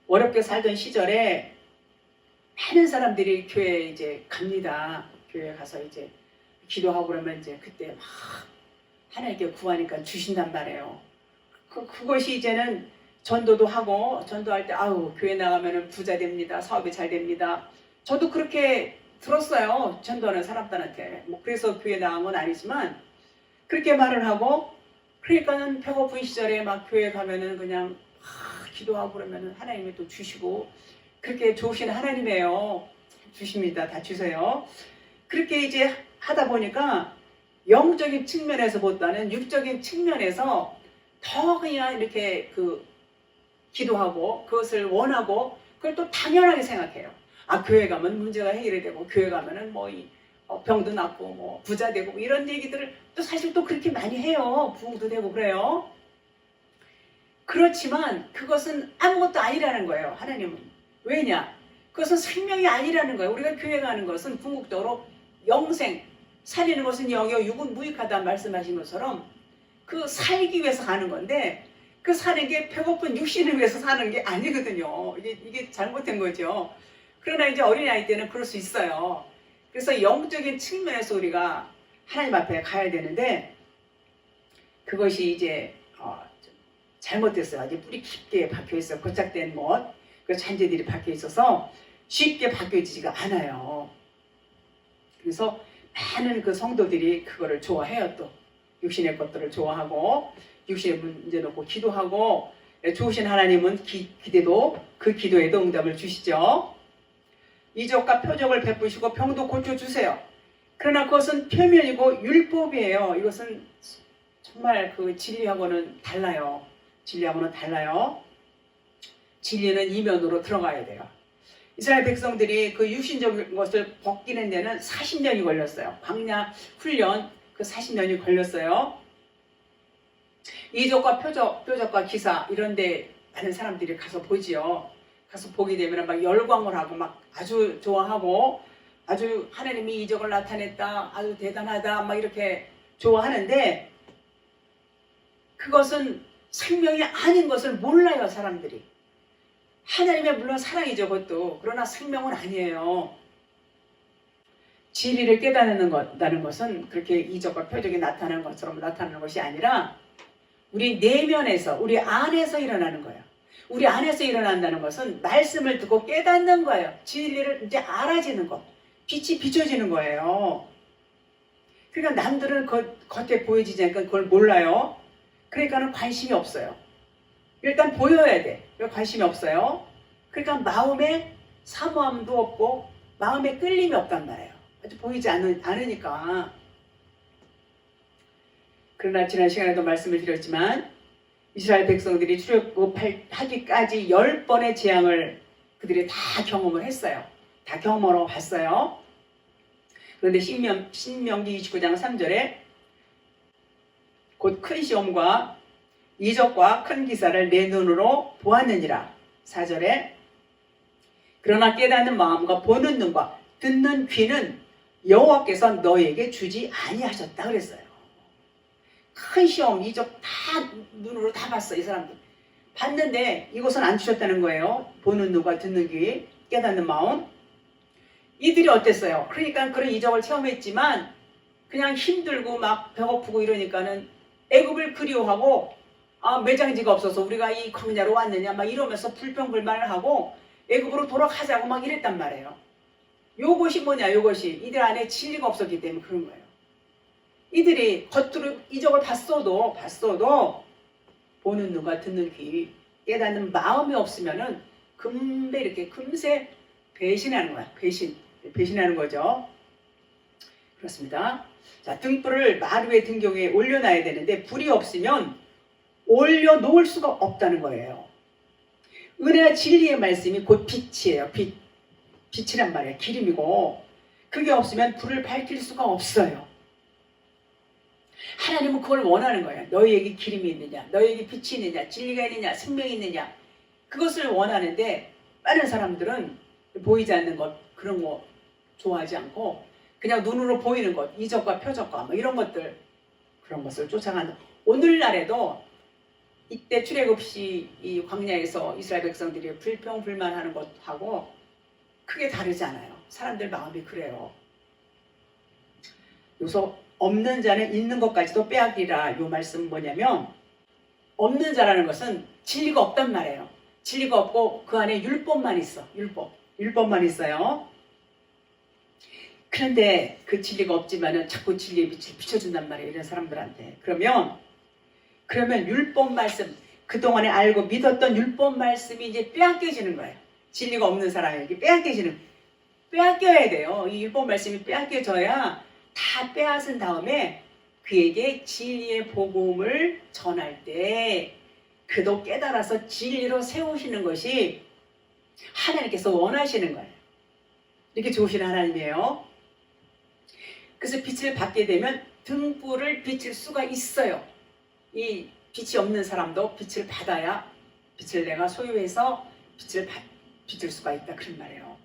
어렵게 살던 시절에 많은 사람들이 교회에 이제 갑니다. 교회에 가서 이제 기도하고 그러면 이제 그때 막 하나님께 구하니까 주신단 말이에요. 그것이 이제는 전도도 하고, 전도할 때 아우 교회 나가면은 부자 됩니다. 사업이 잘 됩니다. 저도 그렇게 들었어요. 전도하는 사람들한테. 뭐 그래서 교회 나간 건 아니지만 그렇게 말을 하고, 그러니까는 배고픈 시절에 막 교회 가면은 그냥 기도하고 그러면은 하나님이 또 주시고, 그렇게 좋으신 하나님이에요. 주십니다. 다 주세요. 그렇게 이제 하다 보니까 영적인 측면에서보다는 육적인 측면에서 더 그냥 이렇게 기도하고 그것을 원하고 그걸 또 당연하게 생각해요. 아, 교회 가면 문제가 해결이 되고, 교회 가면은 뭐 병도 낫고 뭐 부자 되고 뭐 이런 얘기들을 또 사실 또 그렇게 많이 해요. 부흥도 되고 그래요. 그렇지만 그것은 아무것도 아니라는 거예요. 하나님은. 왜냐? 그것은 생명이 아니라는 거예요. 우리가 교회 가는 것은 궁극적으로 영생, 살리는 것은 영이요 육은 무익하다 말씀하신 것처럼 그 살기 위해서 가는 건데, 그 사는 게 배고픈 육신을 위해서 사는 게 아니거든요. 이게 잘못된 거죠. 그러나 이제 어린아이 때는 그럴 수 있어요. 그래서 영적인 측면에서 우리가 하나님 앞에 가야 되는데, 그것이 이제 잘못됐어요. 아주 뿌리 깊게 박혀있어요. 고착된 못, 그 잔재들이 박혀있어서 쉽게 바뀌어지지가 않아요. 그래서 많은 그 성도들이 그거를 좋아해요. 또 육신의 것들을 좋아하고 육신의 문제 놓고 기도하고, 좋으신 하나님은 기대도 그 기도에도 응답을 주시죠. 이적과 표적을 베푸시고 병도 고쳐주세요. 그러나 그것은 표면이고 율법이에요. 이것은 정말 그 진리하고는 달라요. 진리하고는 달라요. 진리는 이면으로 들어가야 돼요. 이스라엘 백성들이 그 육신적인 것을 벗기는 데는 40년이 걸렸어요. 광야 훈련 그 40년이 걸렸어요. 이적과 표적과 기사 이런 데 많은 사람들이 가서 보지요. 가서 보게 되면 막 열광을 하고 막 아주 좋아하고, 아주 하나님이 이적을 나타냈다, 아주 대단하다 막 이렇게 좋아하는데, 그것은 생명이 아닌 것을 몰라요. 사람들이. 하나님의 물론 사랑이죠, 그것도. 그러나 생명은 아니에요. 진리를 깨닫는다는 것은 그렇게 이적과 표적이 나타나는 것처럼 나타나는 것이 아니라 우리 내면에서, 우리 안에서 일어나는 거예요. 우리 안에서 일어난다는 것은 말씀을 듣고 깨닫는 거예요. 진리를 이제 알아지는 것. 빛이 비춰지는 거예요. 그러니까 남들은 겉에 보여지지 않으니까 그걸 몰라요. 그러니까는 관심이 없어요. 일단 보여야 돼. 왜 관심이 없어요? 그러니까 마음에 사모함도 없고 마음에 끌림이 없단 말이에요. 아주 보이지 않으니까. 그러나 지난 시간에도 말씀을 드렸지만 이스라엘 백성들이 출애굽하기까지 10번의 재앙을 그들이 다 경험을 했어요. 다 경험하러 봤어요. 그런데 신명기 29장 3절에 곧 큰 시험과 이적과 큰 기사를 내 눈으로 보았느니라. 4절에 그러나 깨닫는 마음과 보는 눈과 듣는 귀는 여호와께서 너에게 주지 아니하셨다 그랬어요. 큰 시험, 이적 다 눈으로 다 봤어, 이 사람들. 봤는데 이것은 안 주셨다는 거예요. 보는 눈과 듣는 귀, 깨닫는 마음. 이들이 어땠어요? 그러니까 그런 이적을 체험했지만 그냥 힘들고 막 배고프고 이러니까는 애굽을 그리워하고 매장지가 없어서 우리가 이 광야로 왔느냐 막 이러면서 불평불만을 하고 애굽으로 돌아가자고 막 이랬단 말이에요. 요것이 뭐냐, 요것이 이들 안에 진리가 없었기 때문에 그런 거예요. 이들이 겉으로 이적을 봤어도 보는 눈과 듣는 귀, 깨닫는 마음이 없으면은 금세 배신하는 거야. 배신하는 거죠. 그렇습니다. 자, 등불을 마루의 등경에 올려놔야 되는데 불이 없으면 올려놓을 수가 없다는 거예요. 은혜와 진리의 말씀이 곧 빛이에요. 빛이란 말이에요. 기름이고 그게 없으면 불을 밝힐 수가 없어요. 하나님은 그걸 원하는 거예요. 너희에게 기름이 있느냐, 너희에게 빛이 있느냐, 진리가 있느냐, 생명이 있느냐, 그것을 원하는데 많은 사람들은 보이지 않는 것, 그런 거 좋아하지 않고 그냥 눈으로 보이는 것, 이적과 표적과 뭐 이런 것들, 그런 것을 쫓아가는. 오늘날에도 이때 출애굽시 이 광야에서 이스라엘 백성들이 불평불만하는 것하고 크게 다르지 않아요. 사람들 마음이 그래요. 여기서 없는 자는 있는 것까지도 빼앗기라. 요 말씀은 뭐냐면 없는 자라는 것은 진리가 없단 말이에요. 진리가 없고 그 안에 율법만 있어. 율법만 있어요. 그런데 그 진리가 없지만은 자꾸 진리의 빛을 비춰준단 말이에요. 이런 사람들한테. 그러면 율법 말씀, 그동안에 알고 믿었던 율법 말씀이 이제 빼앗겨지는 거예요. 진리가 없는 사람에게 빼앗겨야 돼요. 이 율법 말씀이 빼앗겨져야 다 빼앗은 다음에 그에게 진리의 복음을 전할 때 그도 깨달아서 진리로 세우시는 것이 하나님께서 원하시는 거예요. 이렇게 좋으신 하나님이에요. 그래서 빛을 받게 되면 등불을 비칠 수가 있어요. 이 빛이 없는 사람도 빛을 받아야 빛을 내가 소유해서 빛을 비칠 수가 있다. 그런 말이에요.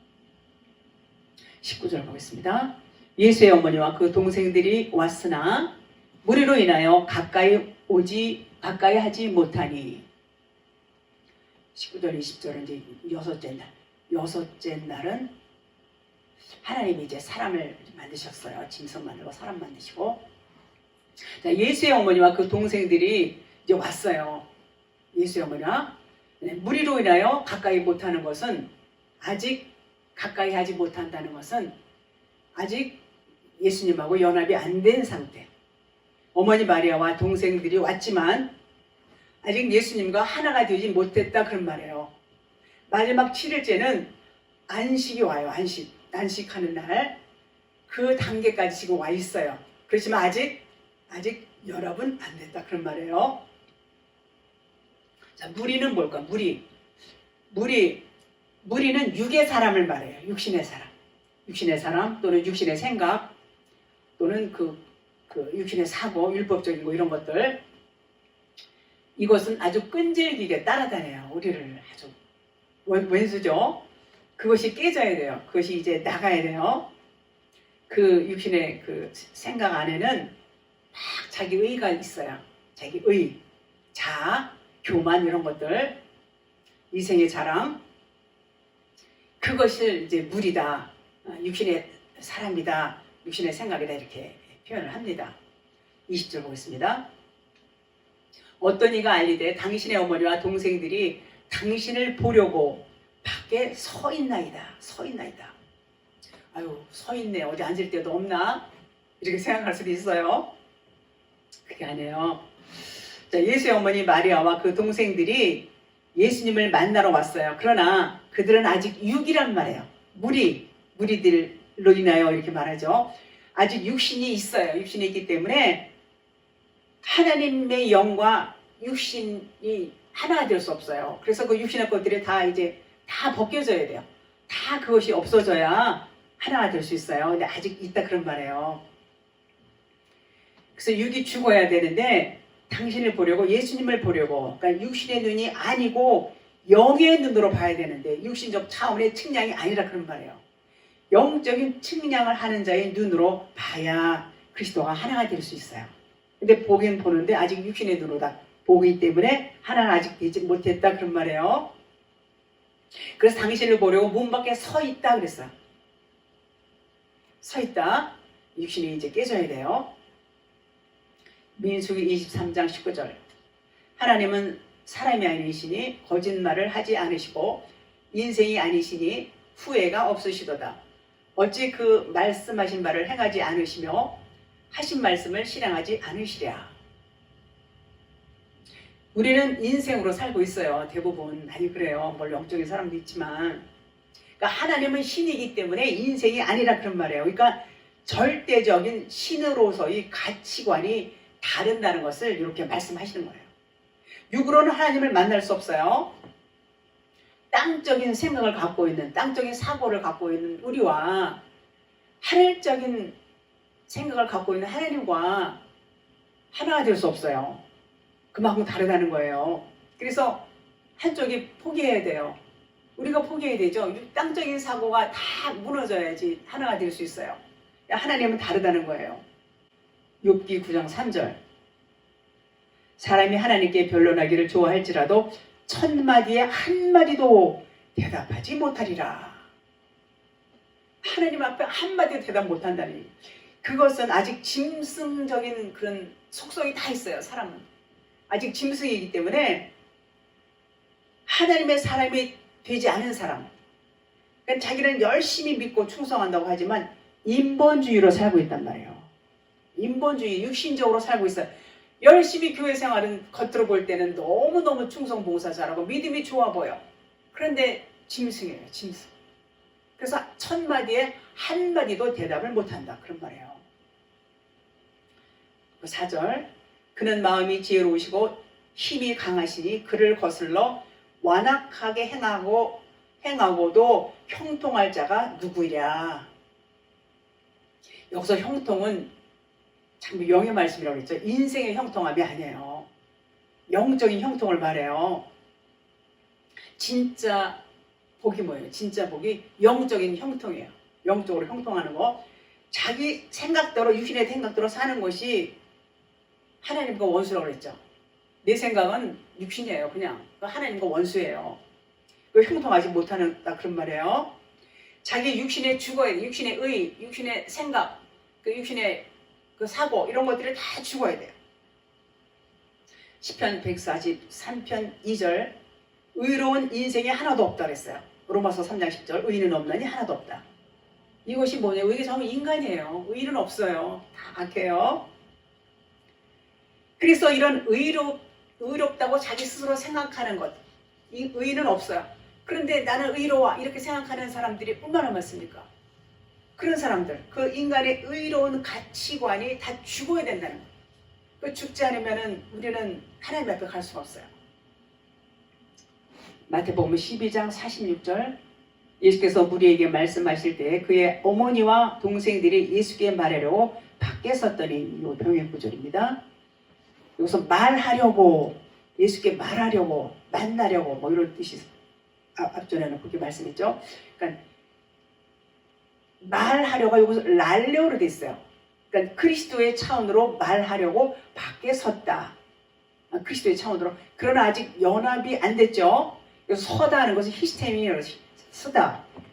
19절 보겠습니다. 예수의 어머니와 그 동생들이 왔으나 무리로 인하여 가까이 하지 못하니. 19절 20절은 이제 여섯째 날은 하나님이 이제 사람을 만드셨어요. 짐승 만들고 사람 만드시고. 자, 예수의 어머니와 그 동생들이 이제 왔어요. 예수의 어머니와. 무리로 인하여 가까이 못하는 것은 아직 가까이 하지 못한다는 것은 아직 예수님하고 연합이 안 된 상태. 어머니 마리아와 동생들이 왔지만 아직 예수님과 하나가 되지 못했다. 그런 말이에요. 마지막 7일째는 안식이 와요. 안식하는 날. 그 단계까지 지금 와 있어요. 그렇지만 아직 연합은 안 됐다. 그런 말이에요. 자, 무리는 뭘까? 무리는 육의 사람을 말해요. 육신의 사람 또는 육신의 생각 또는 그 육신의 사고, 율법적인 거 이런 것들. 이것은 아주 끈질기게 따라다녀요. 우리를 아주 원수죠. 그것이 깨져야 돼요. 그것이 이제 나가야 돼요. 그 육신의 그 생각 안에는 막 자기 의가 있어요. 자기 의, 자아, 교만 이런 것들, 이생의 자랑. 그것을 이제 무리다, 육신의 사람이다, 육신의 생각이다 이렇게 표현을 합니다. 20절 보겠습니다. 어떤 이가 알리되 당신의 어머니와 동생들이 당신을 보려고 밖에 서 있나이다. 아유, 서 있네. 어디 앉을 데도 없나? 이렇게 생각할 수도 있어요. 그게 아니에요. 자, 예수의 어머니 마리아와 그 동생들이 예수님을 만나러 왔어요. 그러나 그들은 아직 육이란 말이에요. 무리들로 인하여 이렇게 말하죠. 아직 육신이 있어요. 육신이 있기 때문에 하나님의 영과 육신이 하나가 될 수 없어요. 그래서 그 육신의 것들이 다 벗겨져야 돼요. 다 그것이 없어져야 하나가 될 수 있어요. 근데 아직 있다 그런 말이에요. 그래서 육이 죽어야 되는데 당신을 보려고, 예수님을 보려고, 그러니까 육신의 눈이 아니고 영의 눈으로 봐야 되는데 육신적 차원의 측량이 아니라 그런 말이에요. 영적인 측량을 하는 자의 눈으로 봐야 그리스도가 하나가 될 수 있어요. 근데 보긴 보는데 아직 육신의 눈으로 다 보기 때문에 하나는 아직 되지 못했다 그런 말이에요. 그래서 당신을 보려고 문 밖에 서 있다 그랬어요. 서 있다. 육신이 이제 깨져야 돼요. 민수기 23장 19절. 하나님은 사람이 아니시니 거짓말을 하지 않으시고 인생이 아니시니 후회가 없으시도다. 어찌 그 말씀하신 바를 행하지 않으시며 하신 말씀을 실행하지 않으시랴. 우리는 인생으로 살고 있어요. 대부분 많이 그래요. 뭘 영적인 사람도 있지만. 그러니까 하나님은 신이기 때문에 인생이 아니라 그런 말이에요. 그러니까 절대적인 신으로서의 가치관이 다른다는 것을 이렇게 말씀하시는 거예요. 육으로는 하나님을 만날 수 없어요. 땅적인 생각을 갖고 있는, 땅적인 사고를 갖고 있는 우리와 하늘적인 생각을 갖고 있는 하나님과 하나가 될 수 없어요. 그만큼 다르다는 거예요. 그래서 한쪽이 포기해야 돼요. 우리가 포기해야 되죠. 땅적인 사고가 다 무너져야지 하나가 될 수 있어요. 하나님은 다르다는 거예요. 욥기 9장 3절. 사람이 하나님께 변론하기를 좋아할지라도 1000마디에 한마디도 대답하지 못하리라. 하나님 앞에 한마디도 대답 못한다니. 그것은 아직 짐승적인 그런 속성이 다 있어요. 사람은 아직 짐승이기 때문에 하나님의 사람이 되지 않은 사람, 그러니까 자기는 열심히 믿고 충성한다고 하지만 인본주의로 살고 있단 말이에요. 인본주의, 육신적으로 살고 있어요. 열심히 교회 생활은 겉으로 볼 때는 너무너무 충성 봉사 잘하고 믿음이 좋아 보여. 그런데 짐승이에요. 짐승. 그래서 1000마디에 한마디도 대답을 못한다. 그런 말이에요. 4절. 그는 마음이 지혜로우시고 힘이 강하시니 그를 거슬러 완악하게 행하고도 형통할 자가 누구랴. 여기서 형통은 참 영의 말씀이라고 했죠. 인생의 형통함이 아니에요. 영적인 형통을 말해요. 진짜 복이 뭐예요? 진짜 복이 영적인 형통이에요. 영적으로 형통하는 거. 자기 생각대로, 육신의 생각대로 사는 것이 하나님과 원수라고 그랬죠. 내 생각은 육신이에요. 그냥 하나님과 원수예요. 형통하지 못하는 그런 말이에요. 자기 육신에 죽어야 돼. 육신의 의, 육신의 생각, 육신의 사고 이런 것들을 다 죽어야 돼요. 시편 143편 2절. 의로운 인생이 하나도 없다 그랬어요. 로마서 3장 10절. 의는 없나니 하나도 없다. 이것이 뭐냐고. 이게 전부 인간이에요. 의는 없어요. 다 악해요. 그래서 이런 의롭다고 자기 스스로 생각하는 것, 이 의는 없어요. 그런데 나는 의로워 이렇게 생각하는 사람들이 얼마나 많습니까? 그런 사람들, 그 인간의 의로운 가치관이 다 죽어야 된다는 거예요. 그 죽지 않으면 우리는 하나님 앞에 갈 수가 없어요. 마태복음 12장 46절. 예수께서 무리에게 말씀하실 때 그의 어머니와 동생들이 예수께 말하려고 밖에 섰더니, 이 병행 구절입니다. 여기서 말하려고, 예수께 말하려고, 만나려고 뭐 이런 뜻이 앞전에는 그렇게 말씀했죠. 그러니까 말하려고 여기서 랄레오로 돼 있어요. 그러니까 그리스도의 차원으로 말하려고 밖에 섰다. 그리스도의 차원으로. 그러나 아직 연합이 안 됐죠. 여기서 서다 하는 것은 히스테미라고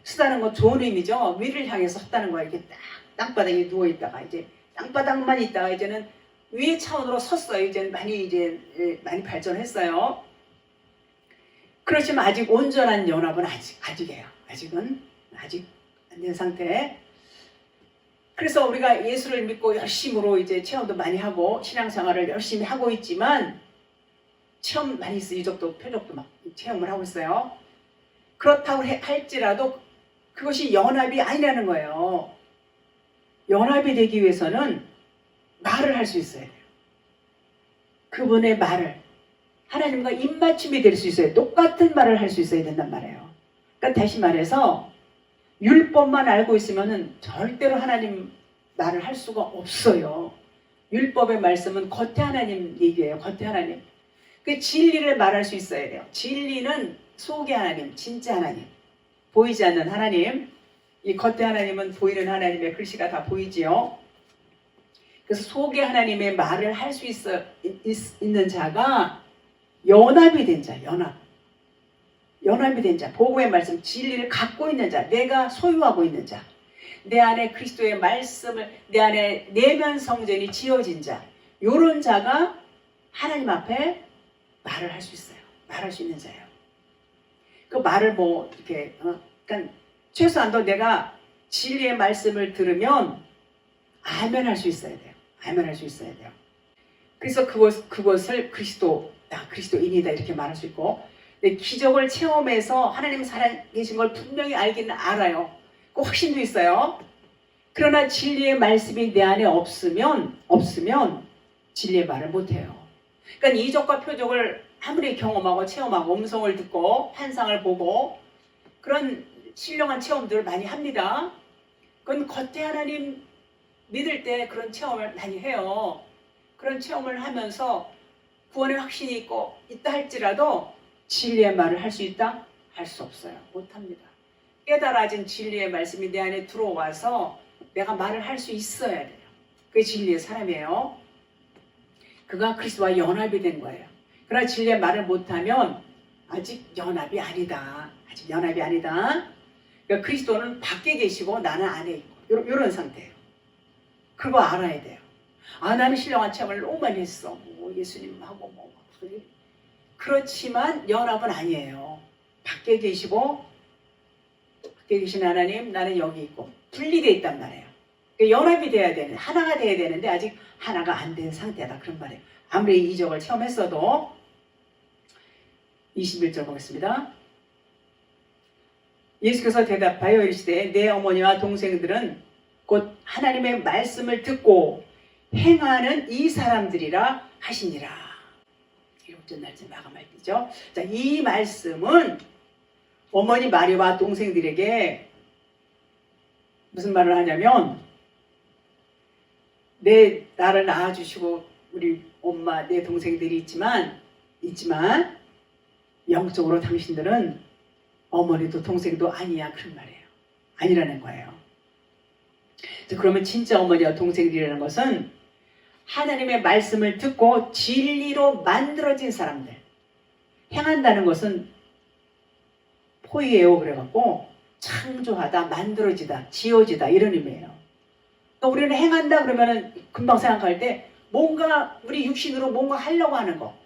쓰다는 건 좋은 의미죠. 위를 향해서 섰다는 거야. 이렇게 딱 땅바닥에 누워 있다가 이제 땅바닥만 있다가 이제는 위의 차원으로 섰어요. 이제 많이 발전했어요. 그렇지만 아직 온전한 연합은 아직이에요. 아직은 안 된 상태. 그래서 우리가 예수를 믿고 열심으로 이제 체험도 많이 하고 신앙생활을 열심히 하고 있지만 체험 많이 있어요. 이적도 표적도 막 체험을 하고 있어요. 그렇다고 할지라도 그것이 연합이 아니라는 거예요. 연합이 되기 위해서는 말을 할 수 있어야 돼요. 그분의 말을. 하나님과 입맞춤이 될 수 있어요. 똑같은 말을 할 수 있어야 된단 말이에요. 그러니까 다시 말해서 율법만 알고 있으면 절대로 하나님 말을 할 수가 없어요. 율법의 말씀은 겉에 하나님 얘기예요. 겉에 하나님. 그 진리를 말할 수 있어야 돼요. 진리는 속의 하나님, 진짜 하나님, 보이지 않는 하나님, 이 겉의 하나님은 보이는 하나님의 글씨가 다 보이지요. 그래서 속의 하나님의 말을 할 수 있는 자가 연합이 된 자, 연합이 된 자, 복음의 말씀, 진리를 갖고 있는 자, 내가 소유하고 있는 자, 내 안에 그리스도의 말씀을, 내 안에 내면 성전이 지어진 자, 요런 자가 하나님 앞에 말을 할 수 있어요. 말할 수 있는 자예요. 그 말을 뭐 이렇게 그러니까 최소한도 내가 진리의 말씀을 들으면 아멘 할 수 있어야 돼요. 아멘 할 수 있어야 돼요. 그래서 그것을 그리스도인이다 이렇게 말할 수 있고, 근데 기적을 체험해서 하나님 살아계신 걸 분명히 알기는 알아요. 그 확신도 있어요. 그러나 진리의 말씀이 내 안에 없으면 진리의 말을 못해요. 그러니까 이적과 표적을 아무리 경험하고 체험하고 음성을 듣고 환상을 보고 그런 신령한 체험들을 많이 합니다. 그건 겉에 하나님 믿을 때 그런 체험을 많이 해요. 그런 체험을 하면서 구원의 확신이 있다 할지라도 진리의 말을 할 수 있다? 할 수 없어요. 못합니다. 깨달아진 진리의 말씀이 내 안에 들어와서 내가 말을 할 수 있어야 돼요. 그게 진리의 사람이에요. 그가 그리스도와 연합이 된 거예요. 그러나 진리의 말을 못하면 아직 연합이 아니다. 아직 연합이 아니다. 그러니까 그리스도는 밖에 계시고 나는 안에 있고 이런 상태예요. 그거 알아야 돼요. 나는 신령한 체험을 너무 많이 했어. 뭐 예수님하고 그렇지만 연합은 아니에요. 밖에 계신 하나님, 나는 여기 있고 분리되어 있단 말이에요. 연합이 돼야 되는, 하나가 돼야 되는데 아직 하나가 안 된 상태다 그런 말이에요. 아무리 이적을 체험했어도. 21절 보겠습니다. 예수께서 대답하여 이르시되 내 어머니와 동생들은 곧 하나님의 말씀을 듣고 행하는 이 사람들이라 하시니라. 1절 날짜 마감할 때죠. 자, 이 말씀은 어머니 마리와 동생들에게 무슨 말을 하냐면, 나를 낳아주시고 우리 엄마, 내 동생들이 있지만 영적으로 당신들은 어머니도 동생도 아니야 그런 말이에요. 아니라는 거예요. 그러면 진짜 어머니와 동생들이라는 것은 하나님의 말씀을 듣고 진리로 만들어진 사람들. 행한다는 것은 포이에요 그래갖고 창조하다, 만들어지다, 지어지다 이런 의미예요. 그러니까 우리는 행한다 그러면은 금방 생각할 때 뭔가 우리 육신으로 뭔가 하려고 하는 거.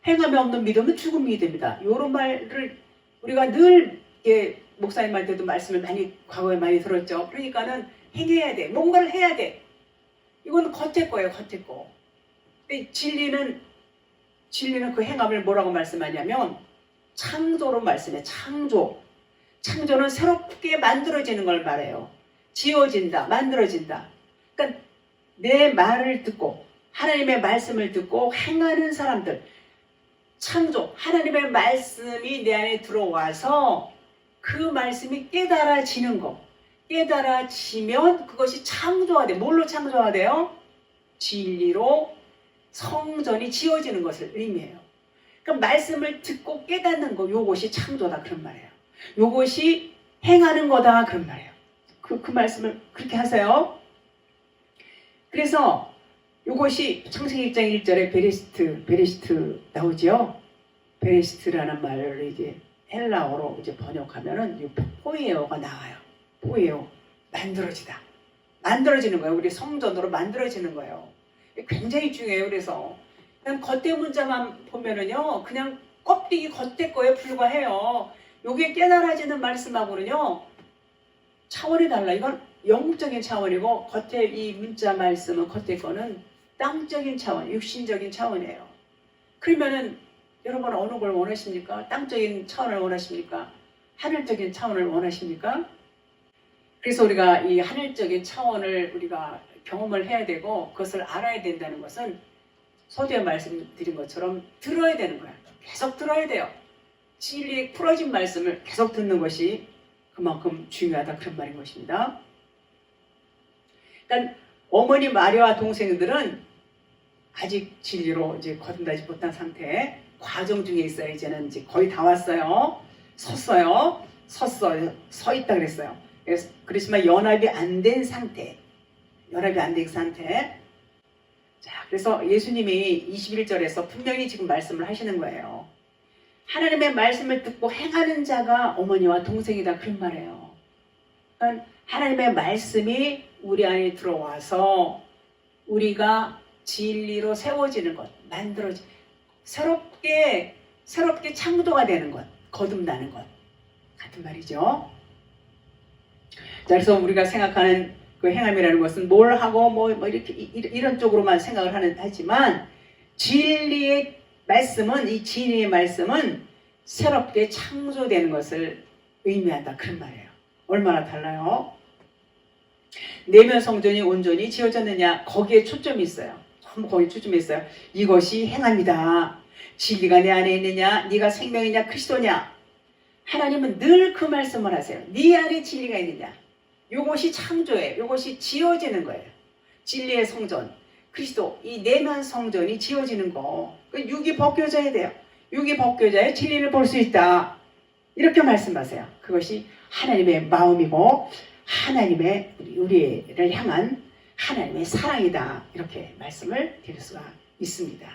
행함이 없는 믿음은 죽은 믿음이다. 이런 말을 우리가 늘 목사님한테도 말씀을 과거에 많이 들었죠. 그러니까는 행해야 돼. 뭔가를 해야 돼. 이건 겉에 거예요. 겉에 거. 근데 진리는 그 행함을 뭐라고 말씀하냐면 창조로 말씀해. 창조는 새롭게 만들어지는 걸 말해요. 지어진다. 만들어진다. 그러니까 내 말을 듣고 하나님의 말씀을 듣고 행하는 사람들. 창조. 하나님의 말씀이 내 안에 들어와서 그 말씀이 깨달아지는 거. 깨달아지면 그것이 창조가 돼. 뭘로 창조가 돼요? 진리로 성전이 지어지는 것을 의미해요. 그러니까 말씀을 듣고 깨닫는 거, 요것이 창조다 그런 말이에요. 요것이 행하는 거다 그런 말이에요. 그 말씀을 그렇게 하세요. 그래서 요것이 창세기 1장 1절에 베레시트 나오죠. 베레시트라는 말을 이제 헬라어로 이제 번역하면은 포이에오가 나와요. 포이에오, 만들어지다. 만들어지는 거예요. 우리 성전으로 만들어지는 거예요. 굉장히 중요해요. 그래서 그냥 겉대 문자만 보면은요, 그냥 껍데기 겉대 거에 불과해요. 요게 깨달아지는 말씀하고는요, 차원이 달라. 이건 영적인 차원이고, 겉에 이 문자 말씀은 겉에 거는 땅적인 차원, 육신적인 차원이에요. 그러면은 여러분 어느 걸 원하십니까? 땅적인 차원을 원하십니까? 하늘적인 차원을 원하십니까? 그래서 우리가 이 하늘적인 차원을 우리가 경험을 해야 되고 그것을 알아야 된다는 것은 서두에 말씀드린 것처럼 들어야 되는 거야. 계속 들어야 돼요. 진리의 풀어진 말씀을 계속 듣는 것이 그만큼 중요하다 그런 말인 것입니다. 그러니까 어머니 마리아와 동생들은 아직 진리로 이제 거듭나지 못한 상태에 과정 중에 있어요. 이제는 이제 거의 다 왔어요. 섰어요. 서 있다 그랬어요. 그렇지만 연합이 안 된 상태. 자, 그래서 예수님이 21절에서 분명히 지금 말씀을 하시는 거예요. 하나님의 말씀을 듣고 행하는 자가 어머니와 동생이다, 그런 말이에요. 그러니까 하나님의 말씀이 우리 안에 들어와서 우리가 진리로 세워지는 것, 새롭게 창조가 되는 것, 거듭나는 것 같은 말이죠. 자, 그래서 우리가 생각하는 그 행함이라는 것은 뭘 하고 뭐 이렇게 이런 쪽으로만 생각을 하지만 진리의 말씀은, 이 진리의 말씀은 새롭게 창조되는 것을 의미한다, 그런 말이에요. 얼마나 달라요? 내면 성전이 온전히 지어졌느냐, 거기에 초점이 있어요. 전부 거기에 초점이 있어요. 이것이 행함이다. 진리가 내 안에 있느냐, 네가 생명이냐, 그리스도냐. 하나님은 늘 그 말씀을 하세요. 네 안에 진리가 있느냐. 이것이 창조예요. 이것이 지어지는 거예요. 진리의 성전, 그리스도, 이 내면 성전이 지어지는 거. 육이 벗겨져야 돼요. 육이 벗겨져야 진리를 볼 수 있다. 이렇게 말씀하세요. 그것이 하나님의 마음이고 하나님의 우리를 향한 하나님의 사랑이다. 이렇게 말씀을 드릴 수가 있습니다.